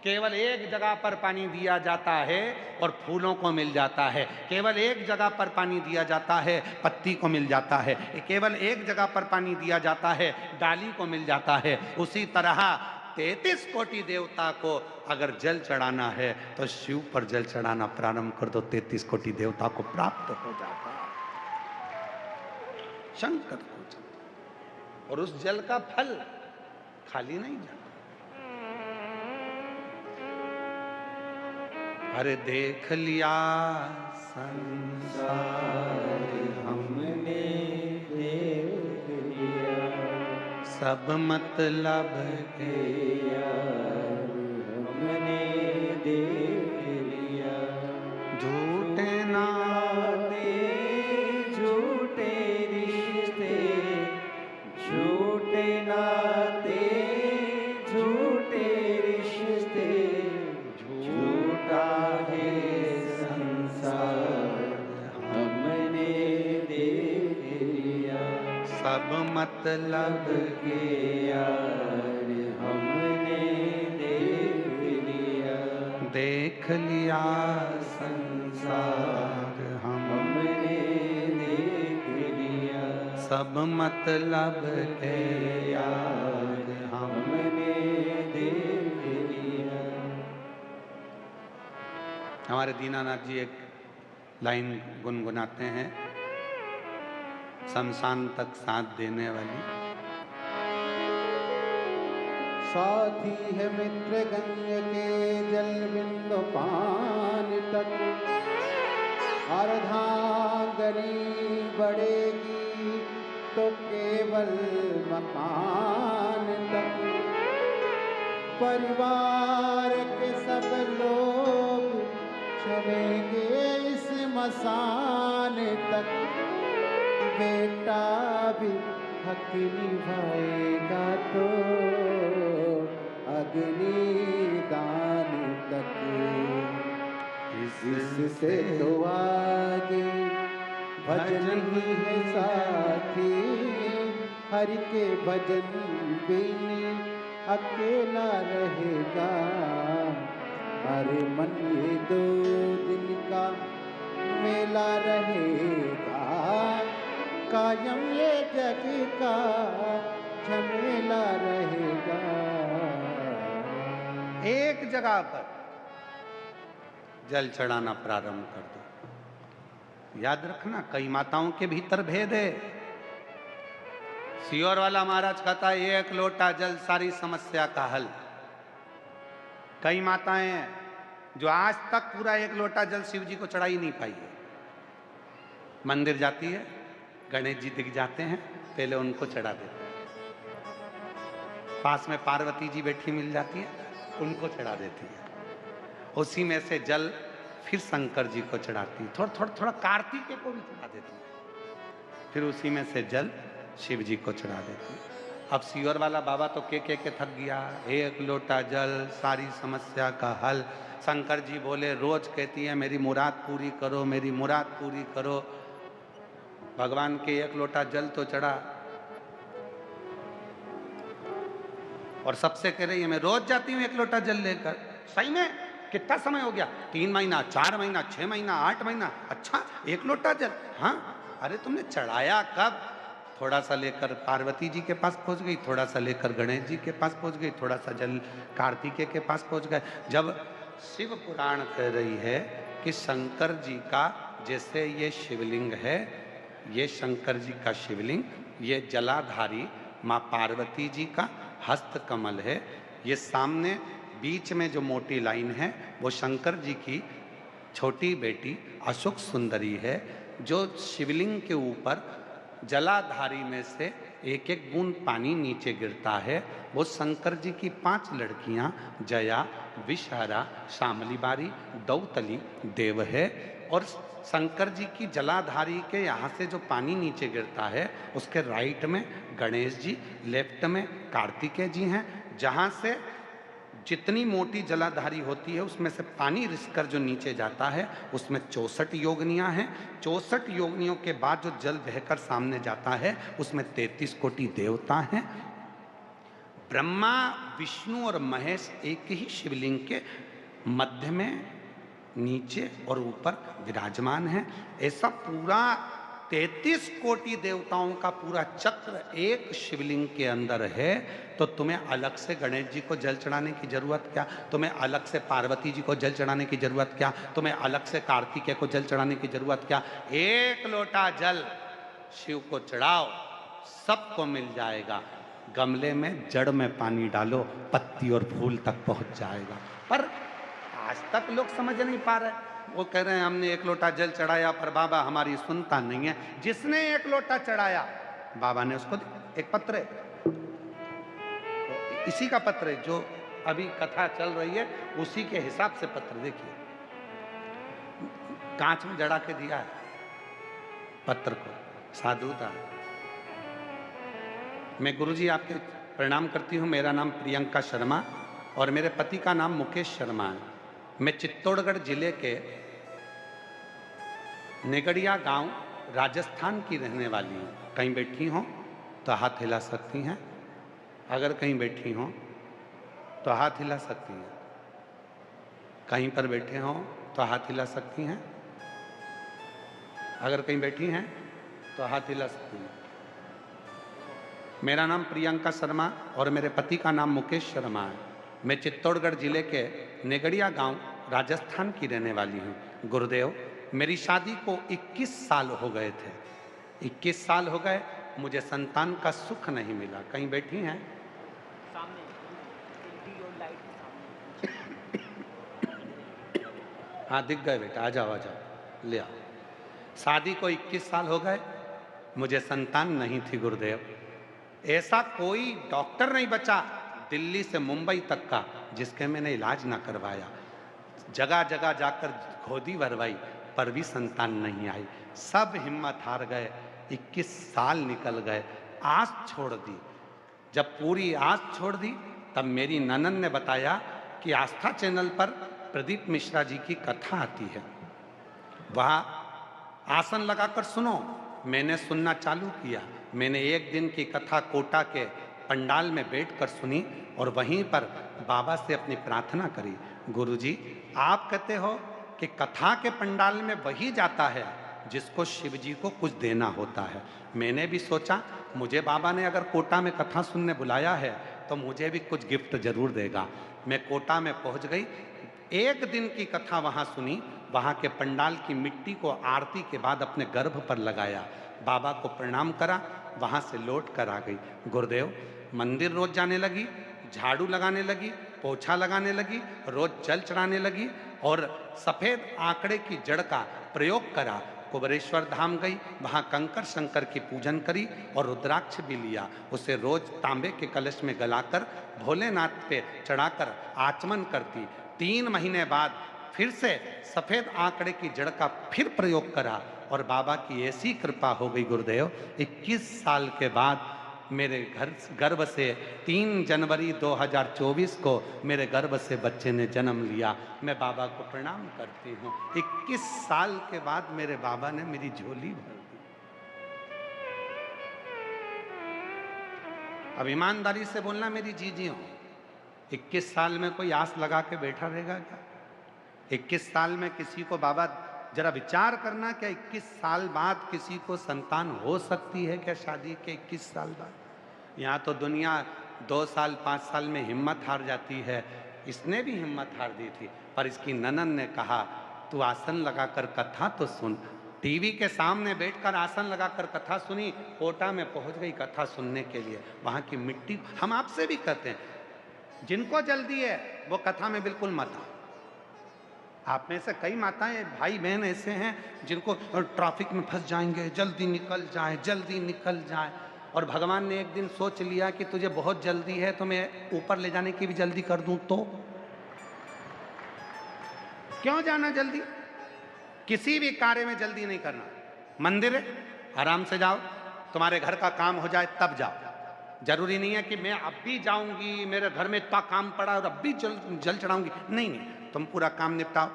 केवल एक जगह पर पानी दिया जाता है और फूलों को मिल जाता है। केवल एक जगह पर पानी दिया जाता है, पत्ती को मिल जाता है। केवल एक जगह पर पानी दिया जाता है, डाली को मिल जाता है। उसी तरह 33 कोटि देवता को अगर जल चढ़ाना है तो शिव पर जल चढ़ाना प्रारंभ कर दो, 33 कोटि देवता को प्राप्त हो जाता है। शंकर को जल, और उस जल का फल खाली नहीं जाता। अरे देख लिया संसार हमने देख लिया, सब मतलब के यार हमने देख लिया। झूठे नाते झूठे रिश्ते, झूठे नाते, झूठे रिश्ते, झूठा है संसार हमने देख लिया। सब मतलब के यार हमने देख लिया। देख लिया संसार हमने देख लिया सब मतलब के यार हमने देख लिया। हमारे दीनानाथ जी एक लाइन गुनगुनाते हैं, शमशान तक साथ देने वाली। साथी है मित्र गंग के जल बिंदु पान तक, अर्धांगनी बढ़ेगी तो केवल मकान तक। परिवार के सब लोग चलेंगे इस मसान तक, बेटा भी हक निभाएगा तो अग्निदान तक। इससे तो आगे भजन ही है साथी, हरि के भजन बिन अकेला रहेगा। अरे मन ये 2 दिन का मेला रहेगा, कायम ये जग का झमेला रहेगा। एक जगह पर जल चढ़ाना प्रारंभ कर दो। याद रखना, कई माताओं के भीतर भेद है। सियोर वाला महाराज कहता है 1 लोटा जल सारी समस्या का हल। कई माताएं हैं जो आज तक पूरा 1 लोटा जल शिव जी को चढ़ा ही नहीं पाई है। मंदिर जाती है, गणेश जी दिख जाते हैं, पहले उनको चढ़ा देते हैं। पास में पार्वती जी बैठी मिल जाती है, उनको चढ़ा देती है। उसी में से जल फिर शंकर जी को चढ़ाती है, थोड़ा कार्तिकेय को भी चढ़ा देती है, फिर उसी में से जल शिव जी को चढ़ा देती है। अब सियोर वाला बाबा तो के थक गया, 1 लोटा जल सारी समस्या का हल। शंकर जी बोले रोज कहती है मेरी मुराद पूरी करो, मेरी मुराद पूरी करो। भगवान के 1 लोटा जल तो चढ़ा और सबसे कह रही है मैं रोज जाती हूँ 1 लोटा जल लेकर। सही में कितना समय हो गया? 3 महीना, 4 महीना, 6 महीना, 8 महीना। अच्छा 1 लोटा जल? हाँ। अरे तुमने चढ़ाया कब? थोड़ा सा लेकर पार्वती जी के पास पहुंच गई, थोड़ा सा लेकर गणेश जी के पास पहुंच गई, थोड़ा सा जल कार्तिकेय के पास पहुंच गए। जब शिव पुराण कह रही है कि शंकर जी का जैसे ये शिवलिंग है, ये शंकर जी का शिवलिंग, ये जलाधारी माँ पार्वती जी का हस्त कमल है। ये सामने बीच में जो मोटी लाइन है वो शंकर जी की छोटी बेटी अशोक सुंदरी है, जो शिवलिंग के ऊपर जलाधारी में से 1-1 बूंद पानी नीचे गिरता है। वो शंकर जी की 5 लड़कियां जया, विषहरा, शामली बारी, दौतली, देव है। और शंकर जी की जलाधारी के यहाँ से जो पानी नीचे गिरता है उसके राइट में गणेश जी, लेफ्ट में कार्तिकेय जी हैं। जहाँ से जितनी मोटी जलाधारी होती है उसमें से पानी रिसकर जो नीचे जाता है उसमें 64 योगिनियाँ हैं। 64 योगिनियों के बाद जो जल बहकर सामने जाता है उसमें 33 कोटि देवता हैं। ब्रह्मा, विष्णु और महेश एक ही शिवलिंग के मध्य में, नीचे और ऊपर विराजमान है। ऐसा पूरा 33 कोटि देवताओं का पूरा चक्र एक शिवलिंग के अंदर है। तो तुम्हें अलग से गणेश जी को जल चढ़ाने की जरूरत क्या? तुम्हें अलग से पार्वती जी को जल चढ़ाने की जरूरत क्या? तुम्हें अलग से कार्तिकेय को जल चढ़ाने की जरूरत क्या? 1 लोटा जल शिव को चढ़ाओ, सबको मिल जाएगा। गमले में जड़ में पानी डालो, पत्ती और फूल तक पहुंच जाएगा। पर आज तक लोग समझ नहीं पा रहे। वो कह रहे हैं हमने 1 लोटा जल चढ़ाया पर बाबा हमारी सुनता नहीं है। जिसने 1 लोटा चढ़ाया बाबा ने उसको एक पत्र है, तो इसी का पत्र है जो अभी कथा चल रही है, उसी के हिसाब से पत्र देखिए, कांच में जड़ा के दिया है पत्र को। साधु था। मैं गुरुजी आपके प्रणाम करती हूँ। मेरा नाम प्रियंका शर्मा और मेरे पति का नाम मुकेश शर्मा है। मैं चित्तौड़गढ़ जिले के नेगड़िया गांव राजस्थान की रहने वाली हूँ। कहीं बैठी हों तो हाथ हिला सकती हैं, अगर कहीं बैठी हों तो हाथ हिला सकती हैं। कहीं पर बैठे हों तो हाथ हिला सकती हैं, अगर कहीं बैठी हैं तो हाथ हिला सकती हैं। मेरा नाम प्रियंका शर्मा और मेरे पति का नाम मुकेश शर्मा है। मैं चित्तौड़गढ़ जिले के नेगड़िया गांव राजस्थान की रहने वाली हूँ। गुरुदेव, मेरी शादी को 21 साल हो गए थे। 21 साल हो गए, मुझे संतान का सुख नहीं मिला। कहीं बैठी हैं? सामने एलईडी और लाइट के सामने। हाँ दिख गए बेटा, आ जाओ आ जाओ, ले आओ। शादी को 21 साल हो गए, मुझे संतान नहीं थी गुरुदेव। ऐसा कोई डॉक्टर नहीं बचा दिल्ली से मुंबई तक का जिसके मैंने इलाज ना करवाया। जगह जगह जाकर खोदी भरवाई पर भी संतान नहीं आई। सब हिम्मत हार गए। 21 साल निकल गए, आस छोड़ दी। जब पूरी आस छोड़ दी तब मेरी ननन ने बताया कि आस्था चैनल पर प्रदीप मिश्रा जी की कथा आती है, वहाँ आसन लगाकर सुनो। मैंने सुनना चालू किया। मैंने एक दिन की कथा कोटा के पंडाल में बैठकर सुनी और वहीं पर बाबा से अपनी प्रार्थना करी। गुरुजी, आप कहते हो कि कथा के पंडाल में वही जाता है जिसको शिव जी को कुछ देना होता है। मैंने भी सोचा मुझे बाबा ने अगर कोटा में कथा सुनने बुलाया है तो मुझे भी कुछ गिफ्ट जरूर देगा। मैं कोटा में पहुंच गई, एक दिन की कथा वहां सुनी। वहां के पंडाल की मिट्टी को आरती के बाद अपने गर्भ पर लगाया, बाबा को प्रणाम करा, वहां से लौट कर आ गई। गुरुदेव, मंदिर रोज जाने लगी, झाड़ू लगाने लगी, पोछा लगाने लगी, रोज जल चढ़ाने लगी और सफेद आंकड़े की जड़ का प्रयोग करा। कुबरेश्वर धाम गई, वहाँ कंकर शंकर की पूजन करी और रुद्राक्ष भी लिया। उसे रोज तांबे के कलश में गलाकर भोलेनाथ पे चढ़ाकर आचमन करती। 3 महीने बाद फिर से सफेद आंकड़े की जड़ का फिर प्रयोग करा और बाबा की ऐसी कृपा हो गई गुरुदेव, 21 साल के बाद मेरे गर्भ से 3 जनवरी 2024 को मेरे गर्भ से बच्चे ने जन्म लिया। मैं बाबा को प्रणाम करती हूँ। 21 साल के बाद मेरे बाबा ने मेरी झोली भर दी। अब ईमानदारी से बोलना मेरी जीजियों, 21 साल में कोई आस लगा के बैठा रहेगा क्या? 21 साल में किसी को बाबा, जरा विचार करना, क्या 21 साल बाद किसी को संतान हो सकती है क्या? शादी के 21 साल बाद यहाँ तो दुनिया 2 साल 5 साल में हिम्मत हार जाती है। इसने भी हिम्मत हार दी थी, पर इसकी ननन ने कहा तू आसन लगाकर कथा तो सुन। टीवी के सामने बैठकर आसन लगाकर कथा सुनी। कोटा में पहुंच गई कथा सुनने के लिए। वहाँ की मिट्टी, हम आपसे भी कहते हैं, जिनको जल्दी है वो कथा में बिल्कुल मत आओ। आप में से कई माताएं भाई बहन ऐसे हैं जिनको ट्रैफिक में फंस जाएंगे, जल्दी निकल जाए, जल्दी निकल जाए। और भगवान ने एक दिन सोच लिया कि तुझे बहुत जल्दी है तो मैं ऊपर ले जाने की भी जल्दी कर दूं, तो क्यों जाना जल्दी? किसी भी कार्य में जल्दी नहीं करना। मंदिर है, आराम से जाओ, तुम्हारे घर का काम हो जाए तब जाओ। जरूरी नहीं है कि मैं अब भी जाऊंगी, मेरे घर में इतना काम पड़ा और अब भी जल चढ़ाऊंगी। नहीं नहीं, तुम पूरा काम निपटाओ।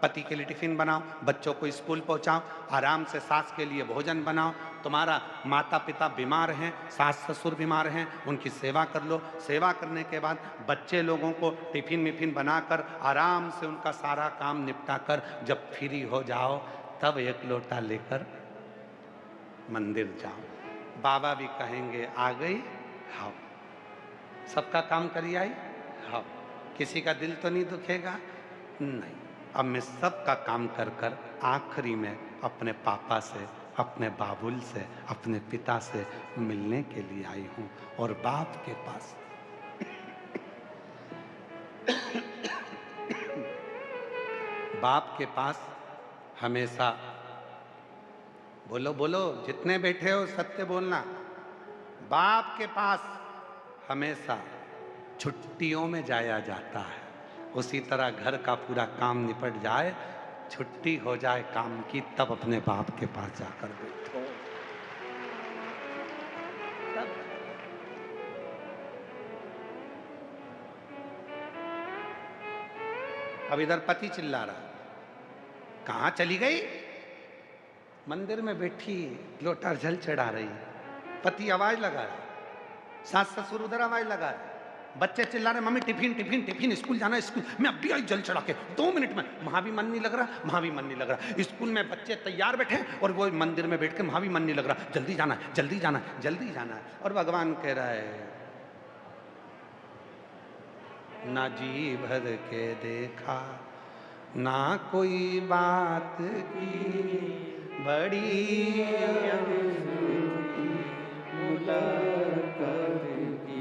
पति के लिए टिफिन बनाओ, बच्चों को स्कूल पहुंचाओ, आराम से सास के लिए भोजन बनाओ। तुम्हारा माता पिता बीमार हैं, सास ससुर बीमार हैं, उनकी सेवा कर लो। सेवा करने के बाद बच्चे लोगों को टिफिन मिफिन बनाकर आराम से उनका सारा काम निपटा कर जब फ्री हो जाओ तब एक लोटा लेकर मंदिर जाओ। बाबा भी कहेंगे आ गई, हाँ। सबका काम करी आई, हाँ। किसी का दिल तो नहीं दुखेगा? नहीं। अब मैं सबका काम कर कर आखिरी में अपने पापा से, अपने बाबुल से, अपने पिता से मिलने के लिए आई हूँ। और बाप के पास बाप के पास हमेशा, बोलो बोलो, जितने बैठे हो सत्य बोलना, बाप के पास हमेशा छुट्टियों में जाया जाता है। उसी तरह घर का पूरा काम निपट जाए, छुट्टी हो जाए काम की, तब अपने बाप के पास जाकर बैठो। तब अब इधर पति चिल्ला रहा, कहाँ चली गई? मंदिर में बैठी लोटा जल चढ़ा रही। पति आवाज लगा रहा, सास ससुर उधर आवाज लगा रहे, बच्चे चिल्ला रहे mummy tiffin tiffin tiffin, school जाना स्कूल। मैं अब भी आई जल चढ़ा के 2 मिनट में, वहां भी मन नहीं लग रहा, वहां भी मन नहीं लग रहा। स्कूल में बच्चे तैयार बैठे और वो मंदिर में बैठ के वहां भी मन नहीं लग रहा, जल्दी जाना है जल्दी जाना है जल्दी जाना है। और भगवान कह रहा है ना जी भर के देखा ना कोई बात की, बड़ी मुलाकात की।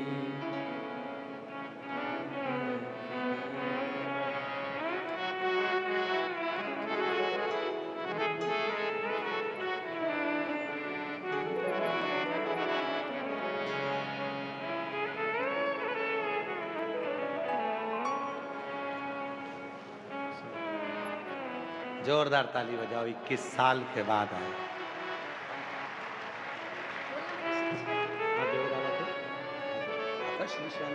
जोरदार ताली बजाओ, 21 साल के बाद आए। श्री श्याम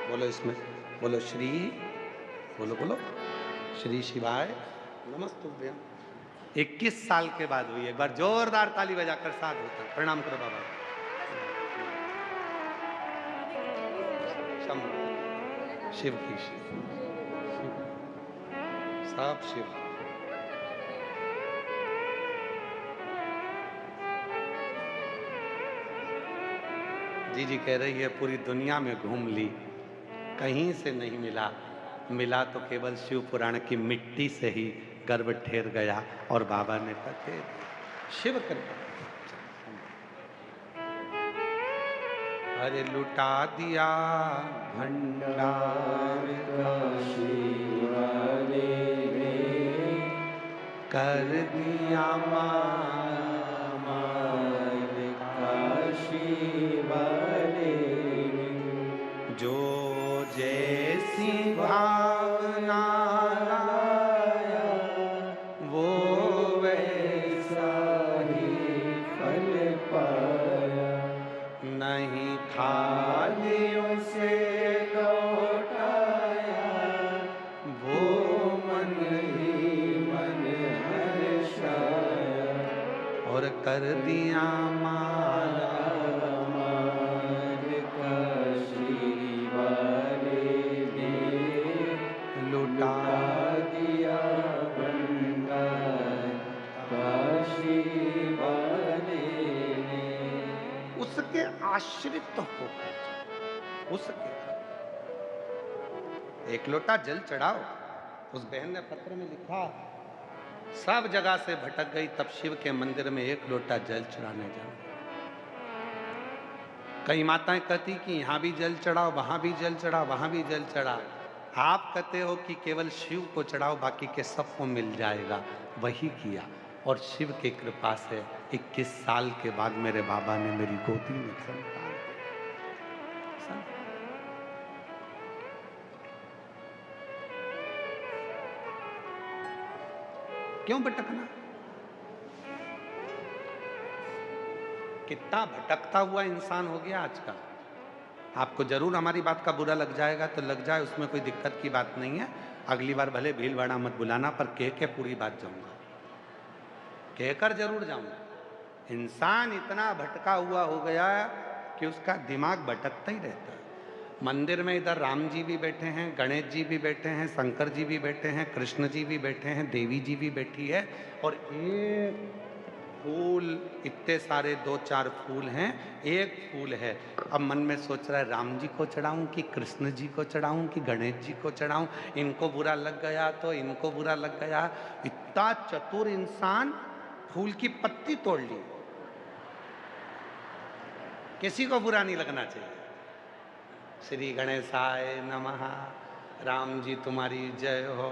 बोलो, इसमें बोलो श्री, बोलो बोलो श्री शिवाय नमस्तुभ्यम। 21 साल के बाद हुई। एक बार जोरदार ताली बजाकर साथ होता। प्रणाम करो बाबा। शिव की शिव, सब शिव। जी कह रही है पूरी दुनिया में घूम ली, कहीं से नहीं मिला, मिला तो केवल शिव पुराण की मिट्टी से ही गर्भ ठेर गया। और बाबा ने कहा शिव कृपा। अरे लुटा दिया भंडार काशी वाले ने, कर दिया माल काशी वाले ने। जो जैसी भावना लाया वो वैसा ही फल पाया। नहीं थालियों से लौटाया वो मन ही मन हर्षाया। और कर दिया माला माल काशी वाले ने, लुटा दिया भंडार काशी वाले ने। उसके आश्रित होकर उसके एक लोटा जल चढ़ाओ। उस बहन ने पत्र में लिखा सब जगह से भटक गई, तब शिव के मंदिर में एक लोटा जल चढ़ाने जाना। कई माताएं कहती कि यहाँ भी जल चढ़ाओ, वहां भी जल चढ़ाओ, वहां भी जल चढ़ाओ। आप कहते हो कि केवल शिव को चढ़ाओ, बाकी के सबको मिल जाएगा। वही किया और शिव की कृपा से 21 साल के बाद मेरे बाबा ने मेरी गोदी में संतान दी। क्यों भटकना? कितना भटकता हुआ इंसान हो गया आज का। आपको जरूर हमारी बात का बुरा लग जाएगा तो लग जाए, उसमें कोई दिक्कत की बात नहीं है। अगली बार भले भीड़ भाड़ा मत बुलाना, पर कह के पूरी बात जाऊंगा, कहकर जरूर जाऊंगा। इंसान इतना भटका हुआ हो गया कि उसका दिमाग भटकता ही रहता है। मंदिर में इधर राम जी भी बैठे हैं, गणेश जी भी बैठे हैं, शंकर जी भी बैठे हैं, कृष्ण जी भी बैठे हैं, देवी जी भी बैठी है, और एक फूल, इतने सारे 2-4 फूल हैं, एक फूल है। अब मन में सोच रहा है राम जी को चढ़ाऊं कि कृष्ण जी को चढ़ाऊं कि गणेश जी को चढ़ाऊं। इनको बुरा लग गया तो इनको बुरा लग गया। इतना चतुर इंसान, फूल की पत्ती तोड़ ली। किसी को बुरा नहीं लगना चाहिए। श्री गणेशाय नमः, राम जी तुम्हारी जय हो,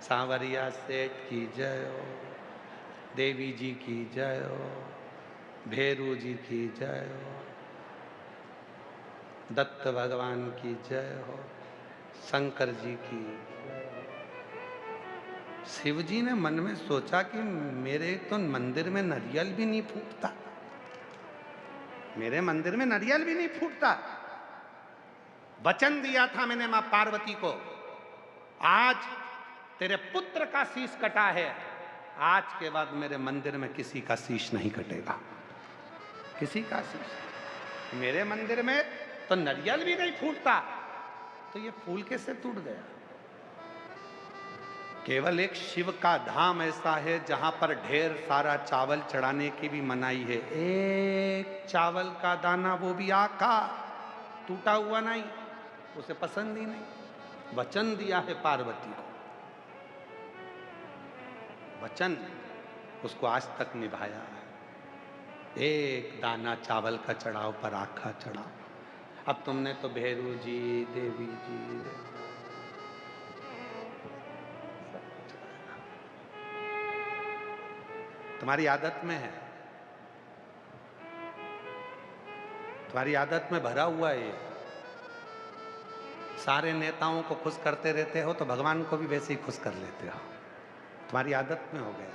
सांवरिया सेठ की जय हो, देवी जी की जय हो, भैरू जी की जय हो, दत्त भगवान की जय हो, शंकर जी की जय हो। शिव जी ने मन में सोचा कि मेरे तो मंदिर में नारियल भी नहीं फूटता, मेरे मंदिर में नारियल भी नहीं फूटता। वचन दिया था मैंने मां पार्वती को, आज तेरे पुत्र का शीश कटा है, आज के बाद मेरे मंदिर में किसी का शीश नहीं कटेगा, किसी का शीश। मेरे मंदिर में तो नारियल भी नहीं फूटता, तो ये फूल कैसे टूट गया? केवल एक शिव का धाम ऐसा है जहां पर ढेर सारा चावल चढ़ाने की भी मनाही है। एक चावल का दाना, वो भी आका, टूटा हुआ नहीं, उसे पसंद ही नहीं। वचन दिया है पार्वती को, वचन उसको आज तक निभाया है। एक दाना चावल का चढ़ाओ पर आखा चढ़ाओ। अब तुमने तो भैरू जी, देवी जी, तुम्हारी आदत में है, तुम्हारी आदत में भरा हुआ है। सारे नेताओं को खुश करते रहते हो तो भगवान को भी वैसे ही खुश कर लेते हो। तुम्हारी आदत में हो गया।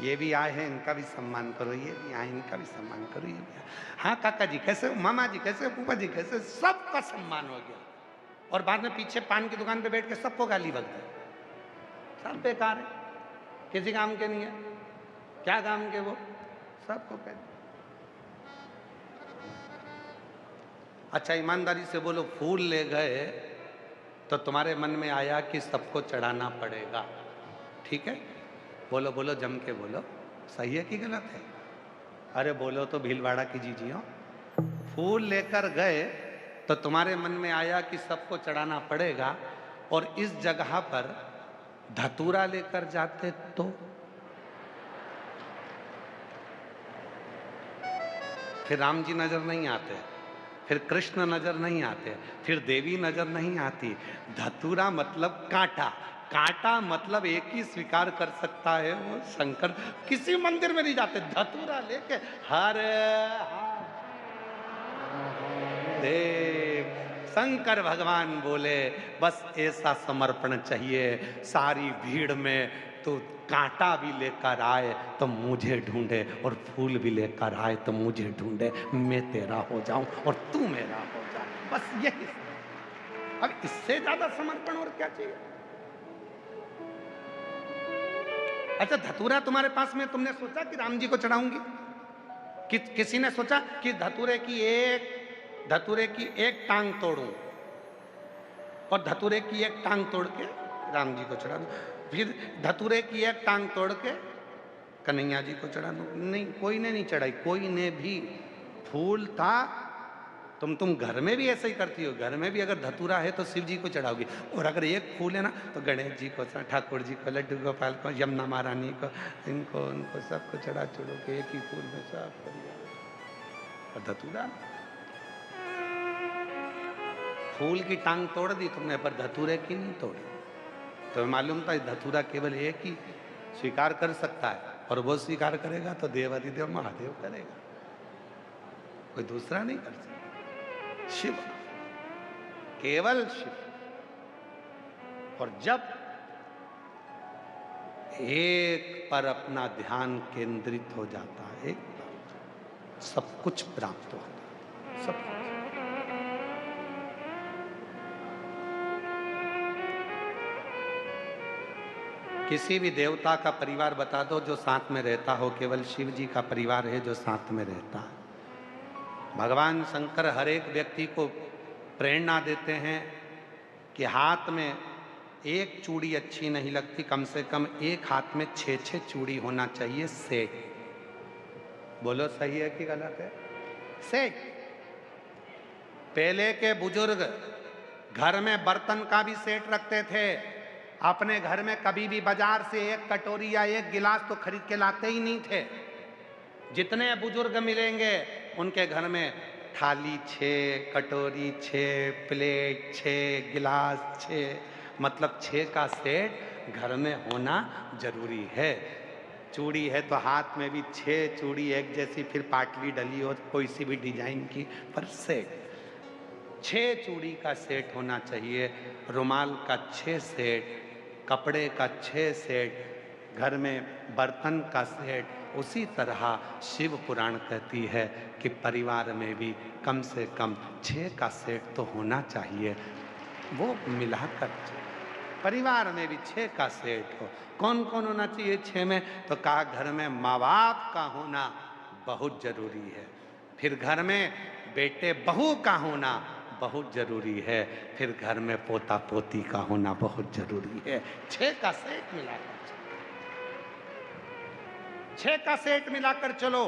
ये भी आए हैं, इनका भी सम्मान करो, ये भी आए, इनका भी सम्मान करो, ये भी आए। हाँ काका जी कैसे हो, मामा जी कैसे हो, फूफा जी कैसे, सबका सम्मान हो गया। और बाद में पीछे पान की दुकान पे बैठ के सबको गाली बक दी। सब बेकार है, किसी काम के नहीं है। क्या काम के वो, सबको कह। अच्छा ईमानदारी से बोलो, फूल ले गए तो तुम्हारे मन में आया कि सबको चढ़ाना पड़ेगा, ठीक है? बोलो बोलो, जम के बोलो, सही है कि गलत है? अरे बोलो तो भीलवाड़ा की जीजियों। फूल लेकर गए तो तुम्हारे मन में आया कि सबको चढ़ाना पड़ेगा, और इस जगह पर धतूरा लेकर जाते तो फिर राम जी नजर नहीं आते, फिर कृष्ण नजर नहीं आते, फिर देवी नजर नहीं आती। धतूरा मतलब कांटा, कांटा मतलब एक ही स्वीकार कर सकता है वो शंकर। किसी मंदिर में नहीं जाते, धतूरा लेके हर देव शंकर भगवान बोले बस ऐसा समर्पण चाहिए। सारी भीड़ में तो कांटा भी लेकर आए तो मुझे ढूंढे, और फूल भी लेकर आए तो मुझे ढूंढे, मैं तेरा हो जाऊं और तू मेरा हो जा, बस यही। अब इससे ज्यादा समर्पण और क्या चाहिए? अच्छा धतूरा तुम्हारे पास में, तुमने सोचा कि राम जी को चढ़ाऊंगी? किसी ने सोचा कि धतूरे की एक टांग तोड़ूं और धतूरे की एक टांग तोड़ के राम जी को चढ़ा दूं, फिर धतूरे की एक टांग तोड़ के कन्हैया जी को चढ़ा दूं? नहीं, कोई ने नहीं चढ़ाई, कोई ने भी। फूल था, तुम घर में भी ऐसे ही करती हो। घर में भी अगर धतूरा है तो शिव जी को चढ़ाओगी, और अगर एक फूल है ना तो गणेश जी को, ठाकुर जी को, लड्डू गोपाल को, यमुना महारानी को, इनको उनको सबको चढ़ा चढ़ो के एक ही फूल में सब कर। और धतूरा, फूल की टांग तोड़ दी तुमने पर धतूरे की नहीं तोड़ी। तो मालूम था धतूरा केवल एक ही स्वीकार कर सकता है, और वो स्वीकार करेगा तो देवाधिदेव महादेव करेगा, कोई दूसरा नहीं कर सकता। शिव, केवल शिव। और जब एक पर अपना ध्यान केंद्रित हो जाता है, एक सब कुछ प्राप्त होता है, सब कुछ। किसी भी देवता का परिवार बता दो जो साथ में रहता हो, केवल शिव जी का परिवार है जो साथ में रहता है। भगवान शंकर हर एक व्यक्ति को प्रेरणा देते हैं कि हाथ में एक चूड़ी अच्छी नहीं लगती, कम से कम एक हाथ में 6 चूड़ी होना चाहिए, सेट। बोलो सही है कि गलत है? सेट। पहले के बुजुर्ग घर में बर्तन का भी सेट रखते थे। अपने घर में कभी भी बाजार से एक कटोरी या एक गिलास तो खरीद के लाते ही नहीं थे। जितने बुजुर्ग मिलेंगे उनके घर में थाली 6, कटोरी 6, प्लेट 6, गिलास 6, मतलब 6 का सेट घर में होना जरूरी है। चूड़ी है तो हाथ में भी 6 चूड़ी एक जैसी, फिर पाटली डली हो कोई सी भी डिजाइन की, पर सेट 6 चूड़ी का सेट होना चाहिए। रुमाल का 6 सेट, कपड़े का 6 सेट, घर में बर्तन का सेट। उसी तरह शिव पुराण कहती है कि परिवार में भी कम से कम 6 का सेट तो होना चाहिए। वो मिलाकर परिवार में भी 6 का सेट हो। कौन कौन होना चाहिए 6 में? तो कहा घर में माँ बाप का होना बहुत जरूरी है, फिर घर में बेटे बहू का होना बहुत जरूरी है, फिर घर में पोता पोती का होना बहुत जरूरी है। 6 का सेट मिलाकर चलो, 6 का सेट मिलाकर चलो।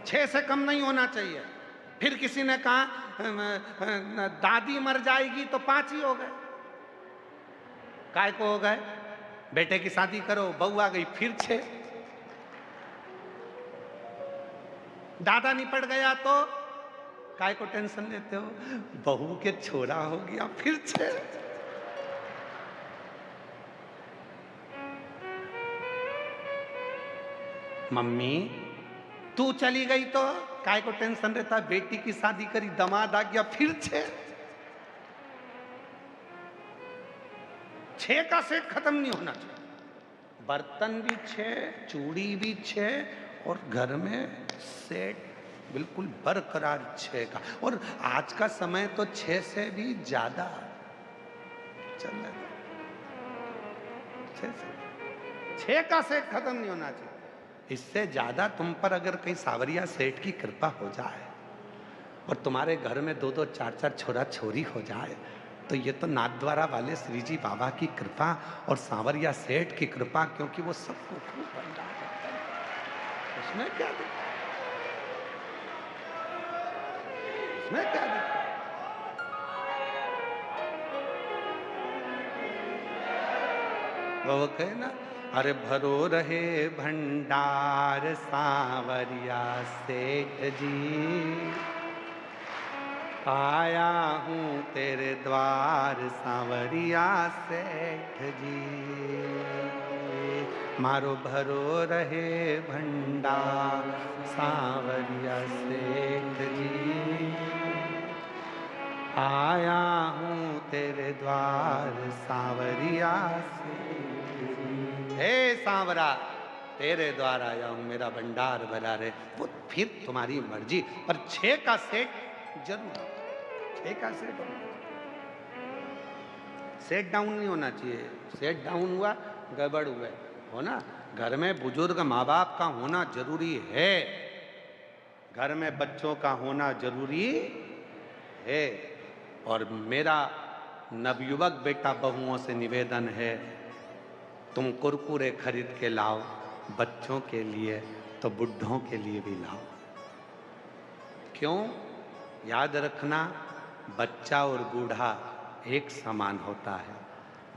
छह से कम नहीं होना चाहिए। फिर किसी ने कहा दादी मर जाएगी तो 5 ही हो गए। काय को हो गए? बेटे की शादी करो, बहू आ गई, फिर 6। दादा निपट गया तो काय को टेंशन लेते हो? बहू के छोरा हो गया, फिर 6। मम्मी तू चली गई तो काय को टेंशन रहता? बेटी की शादी करी, दामाद आ गया, फिर 6। 6 का सेट खत्म नहीं होना चाहिए। बर्तन भी 6, चूड़ी भी 6 और घर में सेट बिल्कुल बरकरार 6 का। और आज का समय तो 6 से भी ज्यादा चल रहा है। 6 का सेट खत्म नहीं होना चाहिए। इससे ज्यादा तुम पर अगर कहीं सावरिया सेठ की कृपा हो जाए और तुम्हारे घर में 2-2, 4-4 छोरा छोरी हो जाए तो ये तो नाथद्वारा वाले श्री जी बाबा की कृपा और सांवरिया सेठ की कृपा, क्योंकि वो सबको खूब भंडार करते हैं। उसमें क्या दिक्कत? उसमें क्या दिक्कत? वो कहे ना, अरे भरो रहे भंडार सांवरिया सेठ जी, आया हूँ तेरे द्वार सांवरिया सेठ जी। मारो भरो रहे भंडार सांवरिया सेठ जी, आया हूँ तेरे द्वार सांवरिया सेठ जी। हे सांवरा, तेरे द्वार आया हूँ, मेरा भंडार भरा रहे। वो फिर तुम्हारी मर्जी, पर 6 का सेट जरूर, 6 का सेट होना चाहिए। सेट डाउन नहीं होना चाहिए। सेट डाउन हुआ गड़बड़ हुआ हो ना। घर में बुजुर्ग माँ बाप का होना जरूरी है, घर में बच्चों का होना जरूरी है। और मेरा नवयुवक बेटा बहुओं से निवेदन है, तुम कुरकुरे खरीद के लाओ बच्चों के लिए, तो बुढ़ों के लिए भी लाओ। क्यों? याद रखना, बच्चा और बूढ़ा एक समान होता है।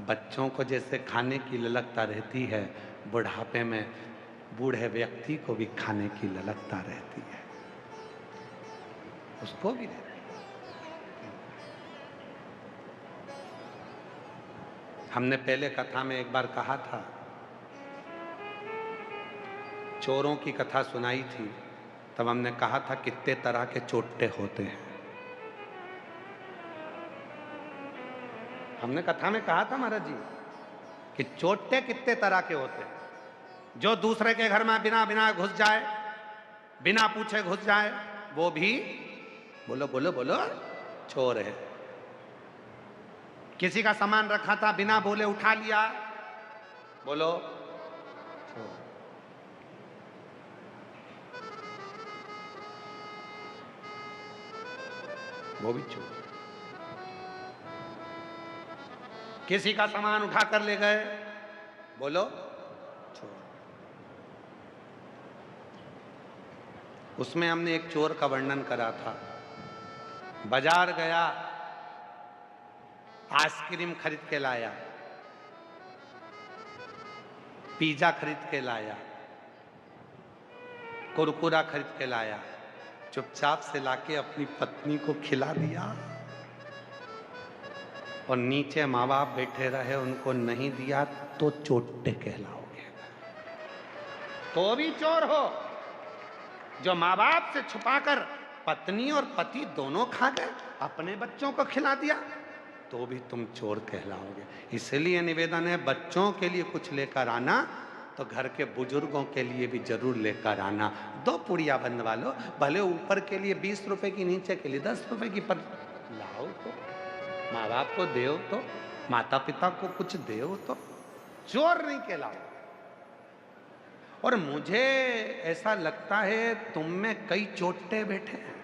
बच्चों को जैसे खाने की ललकता रहती है, बुढ़ापे में बूढ़े व्यक्ति को भी खाने की ललकता रहती है, उसको भी रहती है। हमने पहले कथा में एक बार कहा था, चोरों की कथा सुनाई थी, तब हमने कहा था कितने तरह के चोट्टे होते हैं। हमने कथा में कहा था महाराज जी कि चोट्टे कितने तरह के होते हैं। जो दूसरे के घर में बिना बिना घुस जाए, बिना पूछे घुस जाए, वो भी बोलो बोलो बोलो चोर है। किसी का सामान रखा था, बिना बोले उठा लिया, बोलो चोर। वो भी चोर। किसी का सामान उठा कर ले गए, बोलो चोर। उसमें हमने एक चोर का वर्णन करा था। बाजार गया, आइसक्रीम खरीद के लाया, पिज्जा खरीद के लाया, कुरकुरा खरीद के लाया, चुपचाप से लाके अपनी पत्नी को खिला दिया और नीचे माँ बाप बैठे रहे, उनको नहीं दिया तो चोट्टे कहलाओगे। तो भी चोर हो। जो माँ बाप से छुपाकर पत्नी और पति दोनों खा गए, अपने बच्चों को खिला दिया, तो भी तुम चोर कहलाओगे। इसलिए निवेदन है, बच्चों के लिए कुछ लेकर आना तो घर के बुजुर्गों के लिए भी जरूर लेकर आना। 2 पुड़िया बनवा लो, भले ऊपर के लिए 20 रुपए की, नीचे के लिए 10 रुपए की, पर लाओ तो, माँ बाप को देओ तो, माता पिता को कुछ देओ तो, चोर नहीं कहलाओ। और मुझे ऐसा लगता है तुम में कई चोटे बैठे हैं।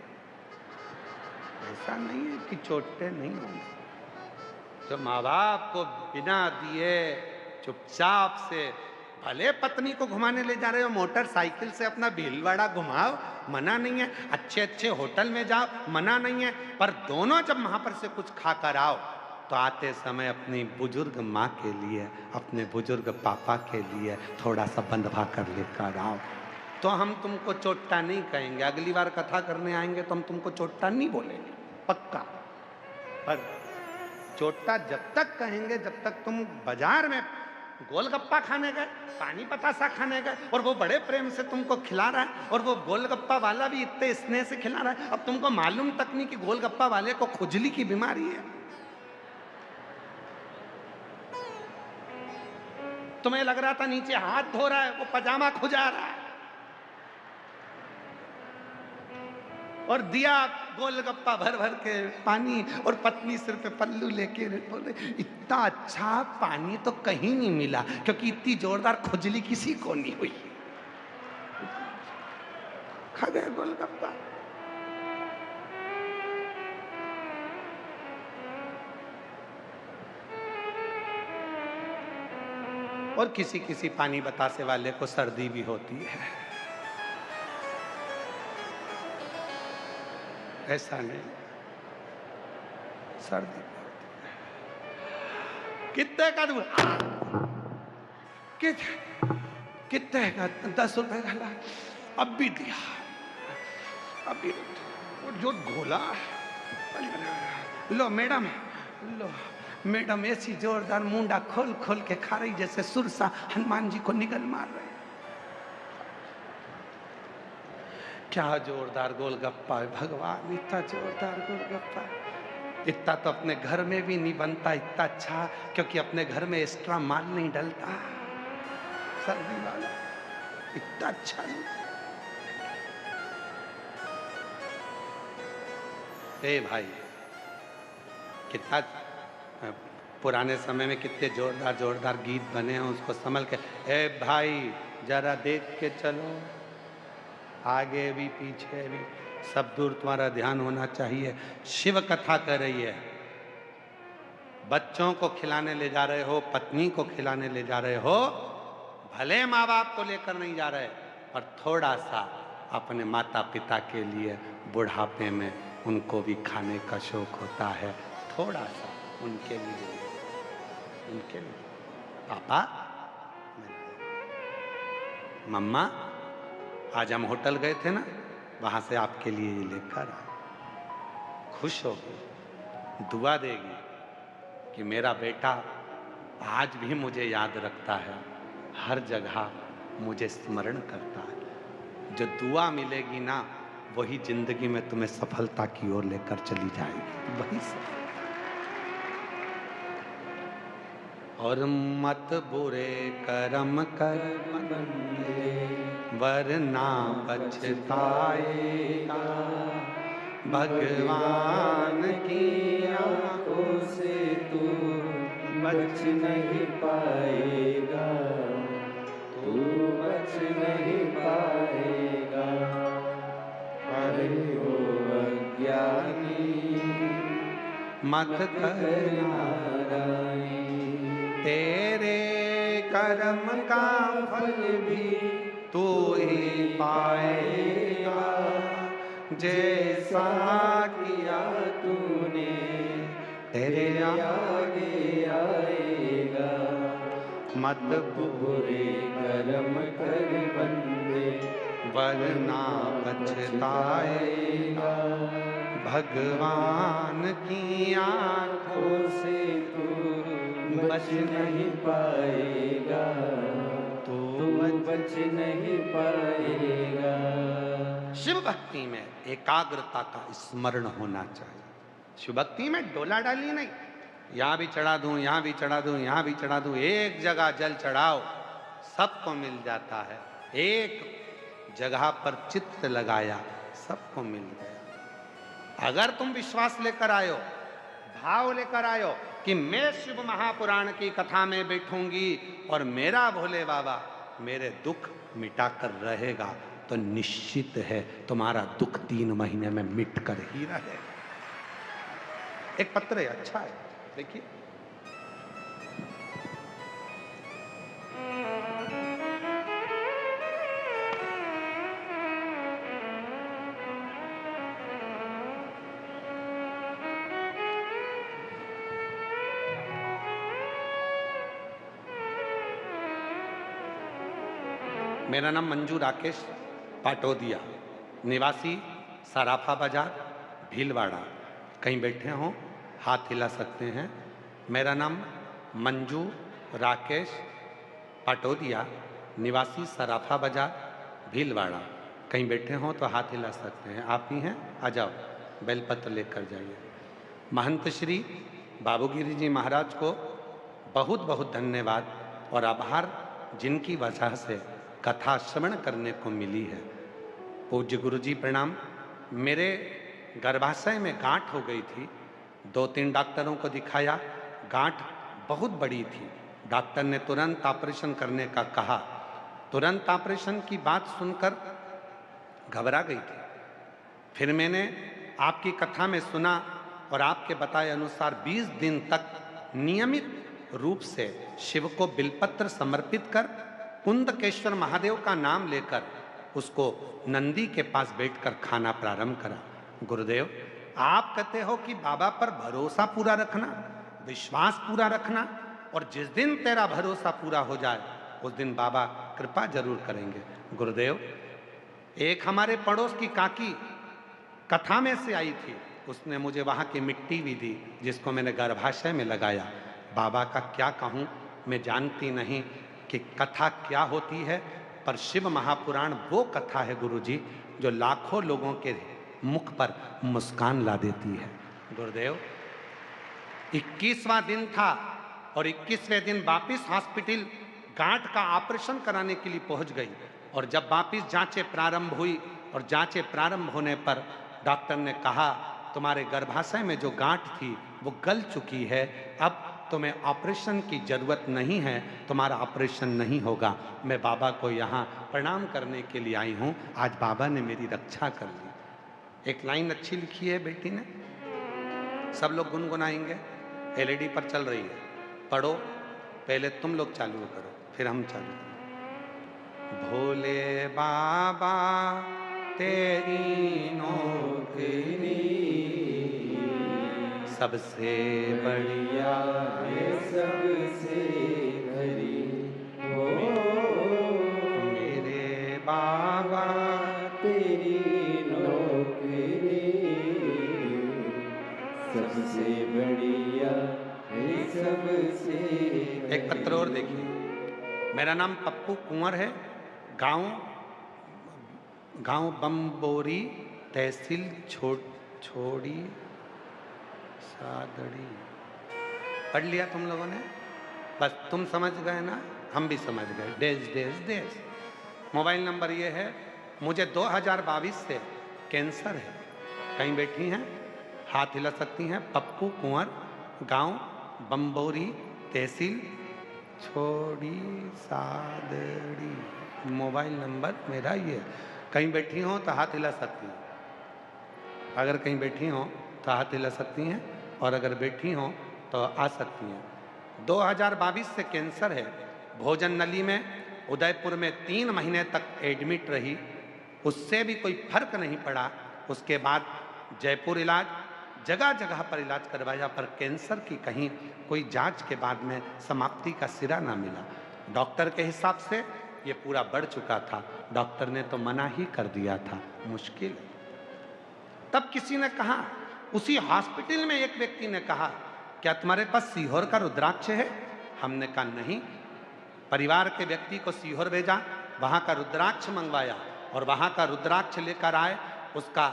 ऐसा नहीं है कि चोटे नहीं होंगे। जो माँ बाप को बिना दिए चुपचाप से, भले पत्नी को घुमाने ले जा रहे हो मोटरसाइकिल से, अपना भीलवाड़ा घुमाओ, मना नहीं है, अच्छे अच्छे होटल में जाओ, मना नहीं है, पर दोनों जब वहां पर से कुछ खा कर आओ तो आते समय अपनी बुजुर्ग माँ के लिए, अपने बुजुर्ग पापा के लिए थोड़ा सा बंधवा कर लेकर आओ, तो हम तुमको चोट्टा नहीं कहेंगे। अगली बार कथा करने आएंगे तो हम तुमको चोट्टा नहीं बोलेंगे, पक्का। पर चोट्टा जब तक कहेंगे जब तक तुम बाजार में गोलगप्पा खाने गए, पानी पतासा खाने गए, और वो बड़े प्रेम से तुमको खिला रहा है, और वो गोलगप्पा वाला भी इतने स्नेह से खिला रहा है। अब तुमको मालूम तक नहीं कि गोलगप्पा वाले को खुजली की बीमारी है। तुम्हें लग रहा था नीचे हाथ धो रहा है, वो पजामा खुजा रहा है, और दिया गोलगप्पा भर भर के पानी, और पत्नी सिर पे पल्लू लेके बोले इतना अच्छा पानी तो कहीं नहीं मिला, क्योंकि इतनी जोरदार खुजली किसी को नहीं हुई। खा गए गोलगप्पा। और किसी किसी पानी बतासे वाले को सर्दी भी होती है, ऐसा नहीं, सर्दी कितने का दूँ, कितने का, 10 रुपए का ला, अब भी दिया, अभी जो घोला, लो मैडम, लो मैडम, ऐसी जोरदार मुंडा खोल खोल के खा रही जैसे सुरसा हनुमान जी को निगल मार रहे। क्या जोरदार गोलगप्पा है भगवान, इतना जोरदार गोलगप्पा, इतना तो अपने घर में भी नहीं बनता इतना अच्छा, क्योंकि अपने घर में एक्स्ट्रा माल नहीं डलता, सर्दी वाला इतना अच्छा नहीं। ए भाई, कितना पुराने समय में कितने जोरदार जोरदार गीत बने हैं, उसको संभल के, ए भाई जरा देख के चलो, आगे भी पीछे भी सब दूर तुम्हारा ध्यान होना चाहिए। शिव कथा कर रही है, बच्चों को खिलाने ले जा रहे हो, पत्नी को खिलाने ले जा रहे हो, भले माँ बाप को लेकर नहीं जा रहे, पर थोड़ा सा अपने माता पिता के लिए बुढ़ापे में उनको भी खाने का शौक होता है, थोड़ा सा उनके लिए, उनके लिए। पापा, मम्मा, आज हम होटल गए थे ना, वहां से आपके लिए ये लेकर आए। खुश होगी, दुआ देगी कि मेरा बेटा आज भी मुझे याद रखता है, हर जगह मुझे स्मरण करता है। जो दुआ मिलेगी ना, वही जिंदगी में तुम्हें सफलता की ओर लेकर चली जाएगी, वही सफलता। और मत बुरे कर्म कर बंदे, वरना पछताएगा, भगवान की आंखों से तू बच नहीं पाएगा, तू बच नहीं पाएगा। अरे ओ अज्ञानी, मत करना, तेरे कर्म का फल भी तू ही पाएगा, जैसा किया तूने तेरे आगे आएगा। मत बुरे कर्म कर बंदे, वरना पछताएगा, भगवान की आंखों से तू बच नहीं पाएगा, तू बच नहीं पाएगा। शिव भक्ति में एकाग्रता का स्मरण होना चाहिए। शिव भक्ति में डोला डाली नहीं, यहाँ भी चढ़ा दूं, यहाँ भी चढ़ा दूं, यहाँ भी चढ़ा दूं, एक जगह जल चढ़ाओ सबको मिल जाता है। एक जगह पर चित्त लगाया सबको मिल गया। अगर तुम विश्वास लेकर आयो, भाव लेकर आयो कि मैं शिव महापुराण की कथा में बैठूंगी और मेरा भोले बाबा मेरे दुख मिटाकर रहेगा तो निश्चित है तुम्हारा दुख 3 महीने में मिट कर ही रहे। एक पत्र है, अच्छा है, देखिए। मेरा नाम मंजू राकेश पाटोदिया, निवासी सराफा बाजार भीलवाड़ा। कहीं बैठे हों हाथ हिला सकते हैं। मेरा नाम मंजू राकेश पाटोदिया, निवासी सराफा बाजार भीलवाड़ा। कहीं बैठे हों तो हाथ हिला सकते हैं। आप ही हैं, आ जाओ, बेलपत्र लेकर जाइए। महंत श्री बाबूगिरी जी महाराज को बहुत बहुत धन्यवाद और आभार, जिनकी वजह से कथा श्रवण करने को मिली है। पूज्य गुरु जी प्रणाम। मेरे गर्भाशय में गांठ हो गई थी, 2-3 डॉक्टरों को दिखाया, गांठ बहुत बड़ी थी। डॉक्टर ने तुरंत ऑपरेशन करने का कहा। तुरंत ऑपरेशन की बात सुनकर घबरा गई थी। फिर मैंने आपकी कथा में सुना और आपके बताए अनुसार 20 दिन तक नियमित रूप से शिव को बिलपत्र समर्पित कर कुंदकेश्वर महादेव का नाम लेकर उसको नंदी के पास बैठकर खाना प्रारंभ करा। गुरुदेव, आप कहते हो कि बाबा पर भरोसा पूरा रखना, विश्वास पूरा रखना, और जिस दिन तेरा भरोसा पूरा हो जाए उस दिन बाबा कृपा जरूर करेंगे। गुरुदेव, एक हमारे पड़ोस की काकी कथा में से आई थी, उसने मुझे वहाँ की मिट्टी भी दी, जिसको मैंने गर्भाशय में लगाया। बाबा का क्या कहूँ, मैं जानती नहीं कि कथा क्या होती है, पर शिव महापुराण वो कथा है गुरुजी जो लाखों लोगों के मुख पर मुस्कान ला देती है। गुरुदेव, 21वां दिन था और 21वें दिन वापिस हॉस्पिटल गांठ का ऑपरेशन कराने के लिए पहुंच गई। और जब वापिस जांचें प्रारंभ हुई और जांचें प्रारंभ होने पर डॉक्टर ने कहा, तुम्हारे गर्भाशय में जो गांठ थी वो गल चुकी है, अब तुम्हें ऑपरेशन की जरूरत नहीं है, तुम्हारा ऑपरेशन नहीं होगा। मैं बाबा को यहाँ प्रणाम करने के लिए आई हूँ। आज बाबा ने मेरी रक्षा कर ली। एक लाइन अच्छी लिखी है बेटी ने, सब लोग गुनगुनाएंगे। एलईडी पर चल रही है, पढ़ो। पहले तुम लोग चालू करो, फिर हम चालू करें। भोले बाबा तेरी नौकरी सबसे बढ़िया है सबसे खरी हो, मेरे बाबा तेरी नौकरी सबसे बढ़िया है सबसे। एक पत्र और देखिए। मेरा नाम पप्पू कुंवर है, गांव बम्बोरी, तहसील छोड़ी सादड़ी। पढ़ लिया तुम लोगों ने? बस तुम समझ गए ना, हम भी समझ गए। देश देश देश। मोबाइल नंबर ये है। मुझे 2022 से कैंसर है। कहीं बैठी हैं, हाथ हिला सकती हैं। पप्पू कुंवर, गांव बम्बोरी, तहसील छोड़ी सादड़ी। मोबाइल नंबर मेरा ये। कहीं बैठी हो तो हाथ हिला सकती हैं। अगर कहीं बैठी हो तो हाथ हिला सकती हैं, और अगर बैठी हो तो आ सकती हैं। 2022 से कैंसर है। भोजन नली में उदयपुर में 3 महीने तक एडमिट रही, उससे भी कोई फर्क नहीं पड़ा। उसके बाद जयपुर इलाज, जगह जगह पर इलाज करवाया, पर कैंसर की कहीं कोई जांच के बाद में समाप्ति का सिरा ना मिला। डॉक्टर के हिसाब से ये पूरा बढ़ चुका था, डॉक्टर ने तो मना ही कर दिया था, मुश्किल। तब किसी ने कहा, उसी हॉस्पिटल में एक व्यक्ति ने कहा, क्या तुम्हारे पास सीहोर का रुद्राक्ष है? हमने कहा नहीं। परिवार के व्यक्ति को सीहोर भेजा, वहाँ का रुद्राक्ष मंगवाया और वहाँ का रुद्राक्ष लेकर आए, उसका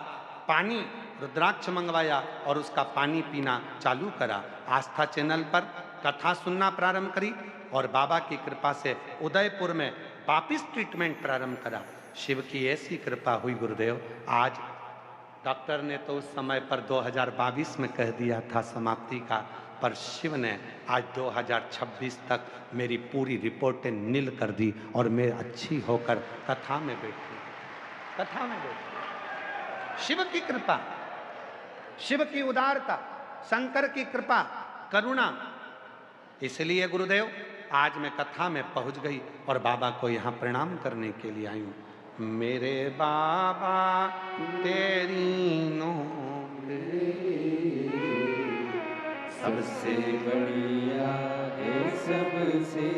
पानी रुद्राक्ष मंगवाया और उसका पानी पीना चालू करा। आस्था चैनल पर कथा सुनना प्रारंभ करी और बाबा की कृपा से उदयपुर में वापिस ट्रीटमेंट प्रारंभ करा। शिव की ऐसी कृपा हुई गुरुदेव, आज डॉक्टर ने तो उस समय पर 2022 में कह दिया था समाप्ति का, पर शिव ने आज 2026 तक मेरी पूरी रिपोर्टें नील कर दी और मैं अच्छी होकर कथा में बैठी, कथा में बैठी। शिव की कृपा, शिव की उदारता, शंकर की कृपा, करुणा, इसलिए गुरुदेव आज मैं कथा में पहुंच गई और बाबा को यहाँ प्रणाम करने के लिए आई हूँ। मेरे बाबा तेरी नौकरी सबसे बढ़िया है सबसे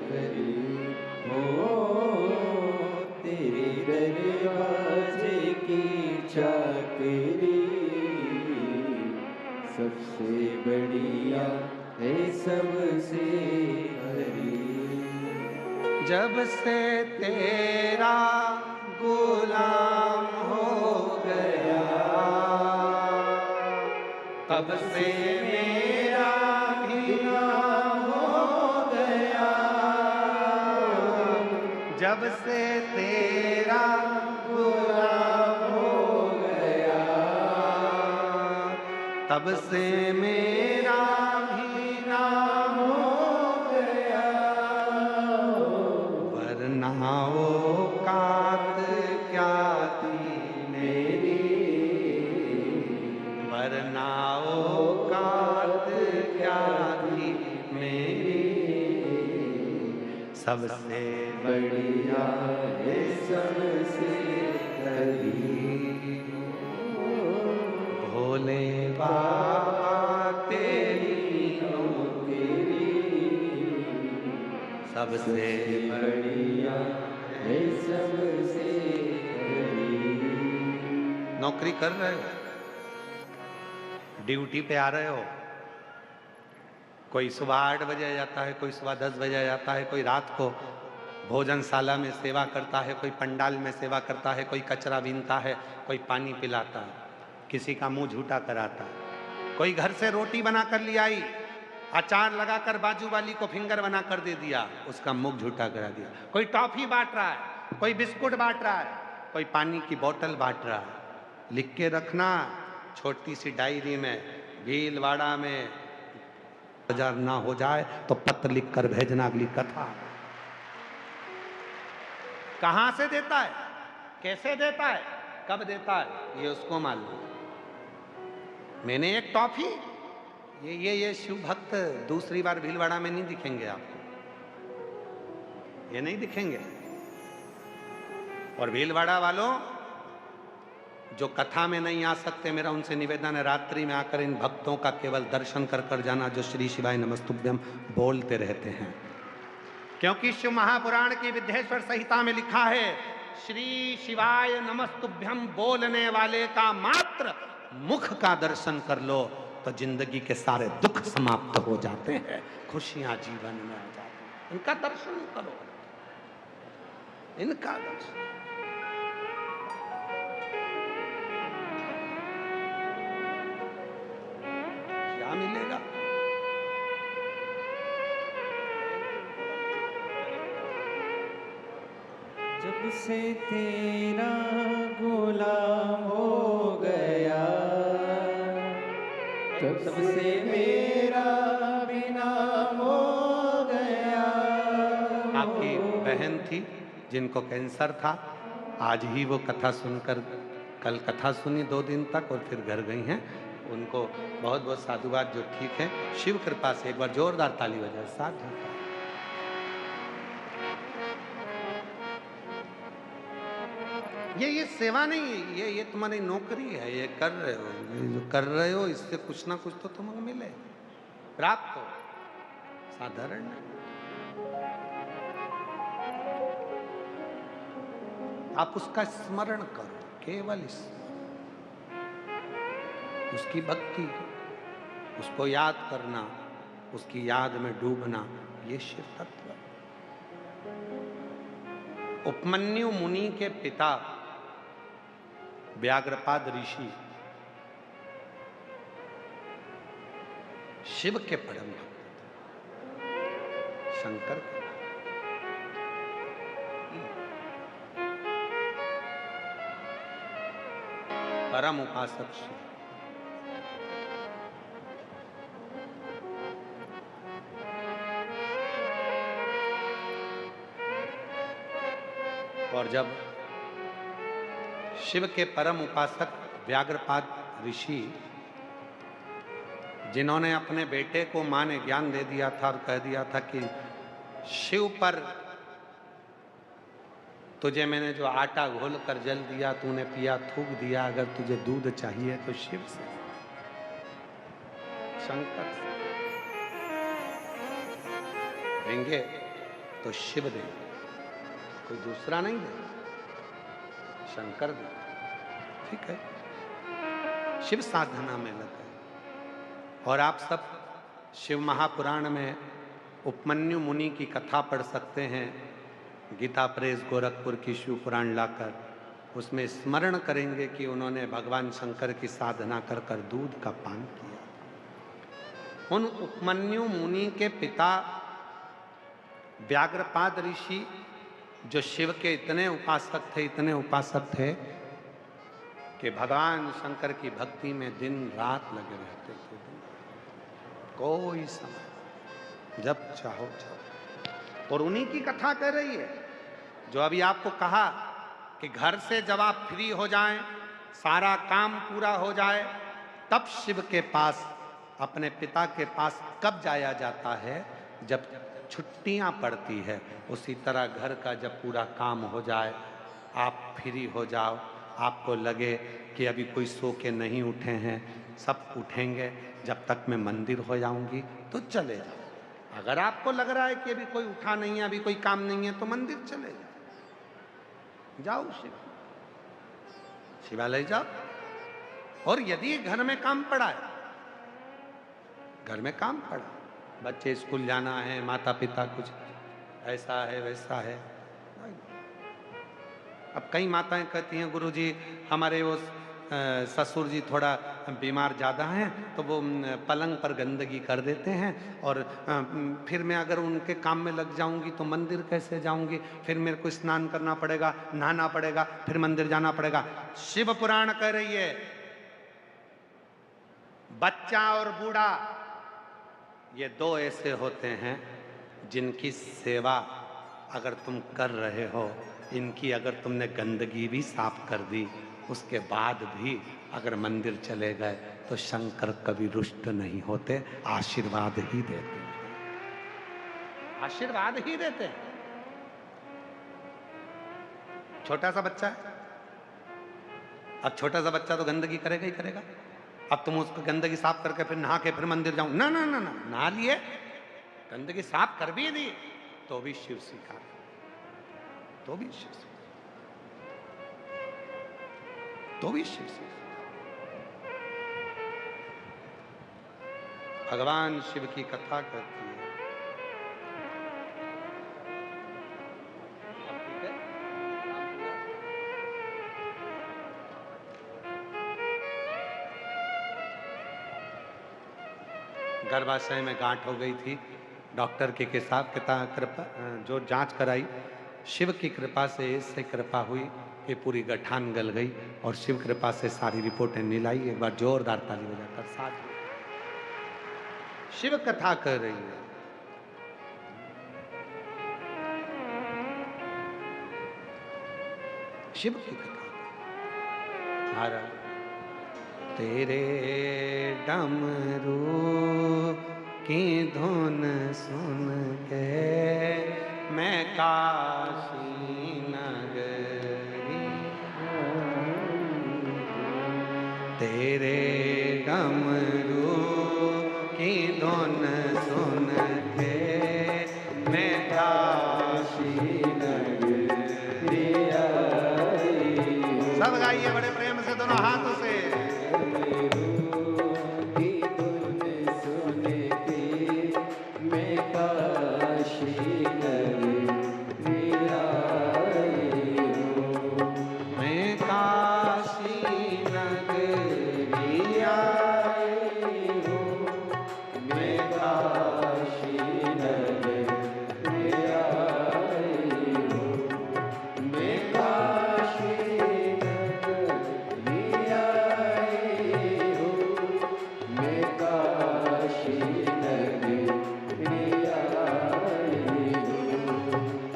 करीब हो, तेरे दरवाजे की चाकरी सबसे बढ़िया है सबसे करीब। जब से तेरा गुलाम हो गया तब से मेरा भी नाम हो गया, जब से तेरा गुलाम हो गया तब से मेरा भी नाम हो गया, वरना औकात क्या थी मेरी, वरना औकात क्या थी मेरी, सबसे बढ़िया है सबसे करीब हो, भोले बाबा तेरी नौकरी सबसे बढ़िया है सबसे करीब। नौकरी कर रहे हो, ड्यूटी पे आ रहे हो, कोई सुबह 8 बजे जाता है, कोई सुबह 10 बजे जाता है, कोई रात को भोजनशाला में सेवा करता है, कोई पंडाल में सेवा करता है, कोई कचरा बीनता है, कोई पानी पिलाता है, किसी का मुंह झूठा कराता है, कोई घर से रोटी बना कर ले आई, अचार लगाकर बाजू वाली को फिंगर बना कर दे दिया, उसका मुंह झूठा करा दिया, कोई टॉफी बांट रहा है, कोई बिस्कुट बांट रहा है, कोई पानी की बोतल बांट रहा है। लिख के रखना छोटी सी डायरी में, भीलवाड़ा में बाजार ना हो जाए तो पत्र लिख कर भेजना अगली कथा। कहां से देता है, कैसे देता है, कब देता है, ये उसको मालूम। मैंने एक टॉफी, ये शिव भक्त दूसरी बार भीलवाड़ा में नहीं दिखेंगे आपको, ये नहीं दिखेंगे। और भीलवाड़ा वालों जो कथा में नहीं आ सकते, मेरा उनसे निवेदन है रात्रि में आकर इन भक्तों का केवल दर्शन कर कर जाना, जो श्री शिवाय नमस्तुभ्यम बोलते रहते हैं। क्योंकि शिव महापुराण की विद्येश्वर संहिता में लिखा है, श्री शिवाय नमस्तुभ्यम बोलने वाले का मात्र मुख का दर्शन कर लो तो जिंदगी के सारे दुख समाप्त हो जाते हैं, खुशियां जीवन में आ जाती हैं। इनका दर्शन करो, इनका दर्शन। क्या मिलेगा? जब से तेरा गुलाम हो गया तब से मेरा भी नाम हो गया। आपकी बहन थी जिनको कैंसर था, आज ही वो कथा सुनकर, कल कथा सुनी 2 दिन तक और फिर घर गई हैं। उनको बहुत बहुत साधुवाद जो ठीक है, शिव कृपा से। एक बार जोरदार ताली बजाए साथ। ये सेवा नहीं है, ये तुम्हारी नौकरी है, ये कर रहे हो, ये जो कर रहे हो इससे कुछ ना कुछ तो तुम्हें मिले, प्राप्त हो, साधारण नहीं। आप उसका स्मरण करो, केवल उसकी भक्ति, उसको याद करना, उसकी याद में डूबना, ये शिव तत्व। उपमन्यु मुनि के पिता व्याघ्रपाद ऋषि शिव के परम भक्त थे, शंकर के परम उपासक शिव। और जब शिव के परम उपासक व्याघ्रपाद ऋषि, जिन्होंने अपने बेटे को मां ने ज्ञान दे दिया था और कह दिया था कि शिव पर तुझे मैंने जो आटा घोल कर जल दिया, तूने पिया, थूक दिया, अगर तुझे दूध चाहिए तो शिव से, शंकर से देंगे तो शिव देंगे, कोई दूसरा नहीं दे, शंकर दे। ठीक है, शिव साधना में लगे। और आप सब शिव महापुराण में उपमन्यु मुनि की कथा पढ़ सकते हैं, गीता प्रेस गोरखपुर की शिव पुराण लाकर उसमें स्मरण करेंगे कि उन्होंने भगवान शंकर की साधना कर कर दूध का पान किया। उन उपमन्यु मुनि के पिता व्याघ्रपाद ऋषि, जो शिव के इतने उपासक थे कि भगवान शंकर की भक्ति में दिन रात लगे रहते थे। कोई समय जब चाहो चाहो। और उन्हीं की कथा कह रही है जो अभी आपको कहा कि घर से जब आप फ्री हो जाएं, सारा काम पूरा हो जाए, तब शिव के पास, अपने पिता के पास कब जाया जाता है? जब छुट्टियां पड़ती है। उसी तरह घर का जब पूरा काम हो जाए, आप फ्री हो जाओ, आपको लगे कि अभी कोई सो के नहीं उठे हैं, सब उठेंगे, जब तक मैं मंदिर हो जाऊंगी तो चले जाओ। अगर आपको लग रहा है कि अभी कोई उठा नहीं है, अभी कोई काम नहीं है, तो मंदिर चले जाओ, शिवालय जाओ। और यदि घर में काम पड़ा है, घर में काम पड़ा, बच्चे स्कूल जाना है, माता पिता कुछ ऐसा है वैसा है। अब कई माताएं कहती हैं गुरुजी हमारे वो ससुर जी थोड़ा बीमार ज़्यादा हैं, तो वो पलंग पर गंदगी कर देते हैं, और फिर मैं अगर उनके काम में लग जाऊंगी तो मंदिर कैसे जाऊंगी? फिर मेरे को स्नान करना पड़ेगा, नहाना पड़ेगा, फिर मंदिर जाना पड़ेगा। शिव पुराण कह रही है, बच्चा और बूढ़ा ये दो ऐसे होते हैं जिनकी सेवा अगर तुम कर रहे हो, इनकी अगर तुमने गंदगी भी साफ कर दी, उसके बाद भी अगर मंदिर चले गए तो शंकर कभी रुष्ट नहीं होते, आशीर्वाद ही देते हैं, आशीर्वाद ही देते हैं। छोटा सा बच्चा है, अब छोटा सा बच्चा तो गंदगी करेगा ही करेगा। अब तुम उसको गंदगी साफ करके फिर नहा के फिर मंदिर जाऊं, ना ना ना ना, नहा लिए, गंदगी साफ कर भी दी तो भी शिव स्वीकार, तो भी शिव स्वीकार, तो भी शिव स्वीकार। भगवान शिव की कथा करती है। गर्भाशय में गांठ हो गई थी, डॉक्टर के साथ कृपा जो जांच कराई, शिव की कृपा से इससे कृपा हुई कि पूरी गठान गल गई, और शिव कृपा से सारी रिपोर्टें नीलाई। एक बार जोरदार ताली बजाकर साथ शिव कथा कर रही है। शिव की कथा, महाराज तेरे डमरू की धुन सुन के मैं काशी नगरी, तेरे डमरू की धुन सुन के मैं काशी नगरी। सब गाइए बड़े प्रेम से दोनों हाथों से।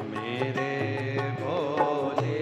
मेरे भोले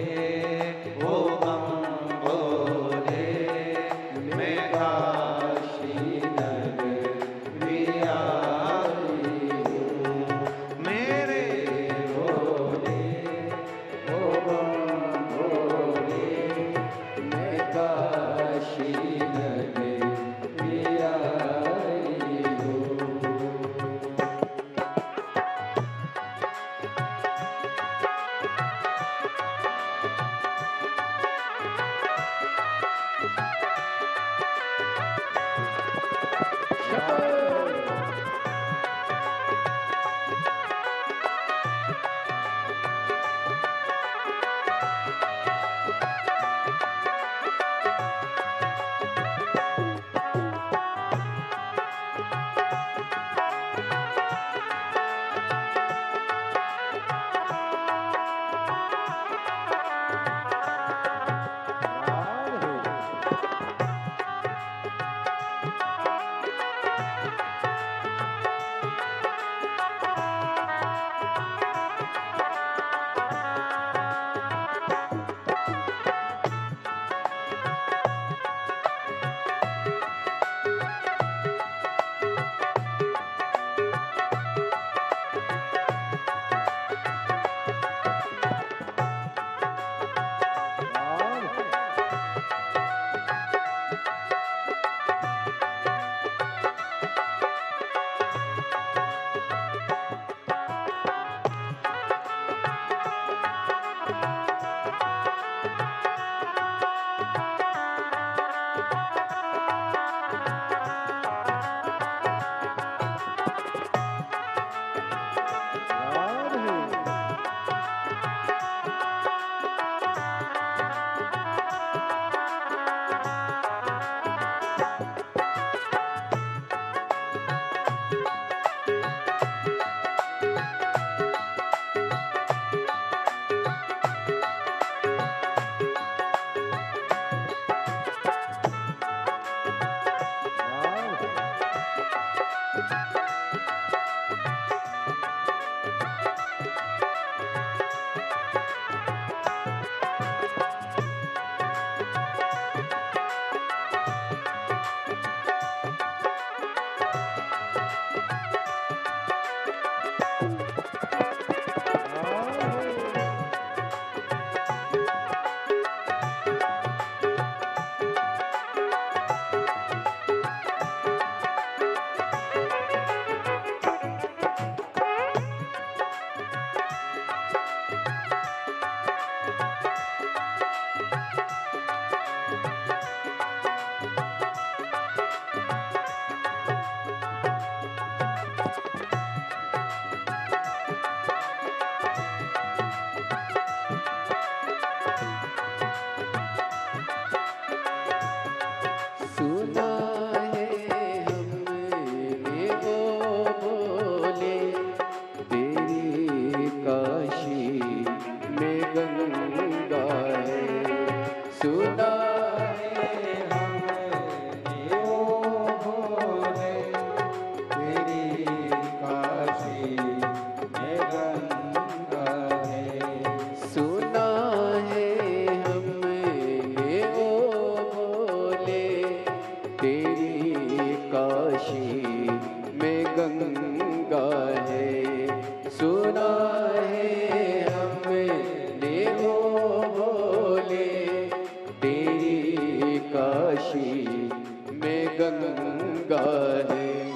है।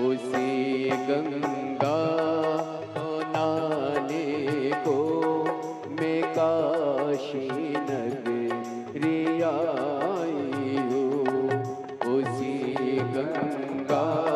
उसी गंगा नाले को मैं काशी नगरी आई हूँ। उसी गंगा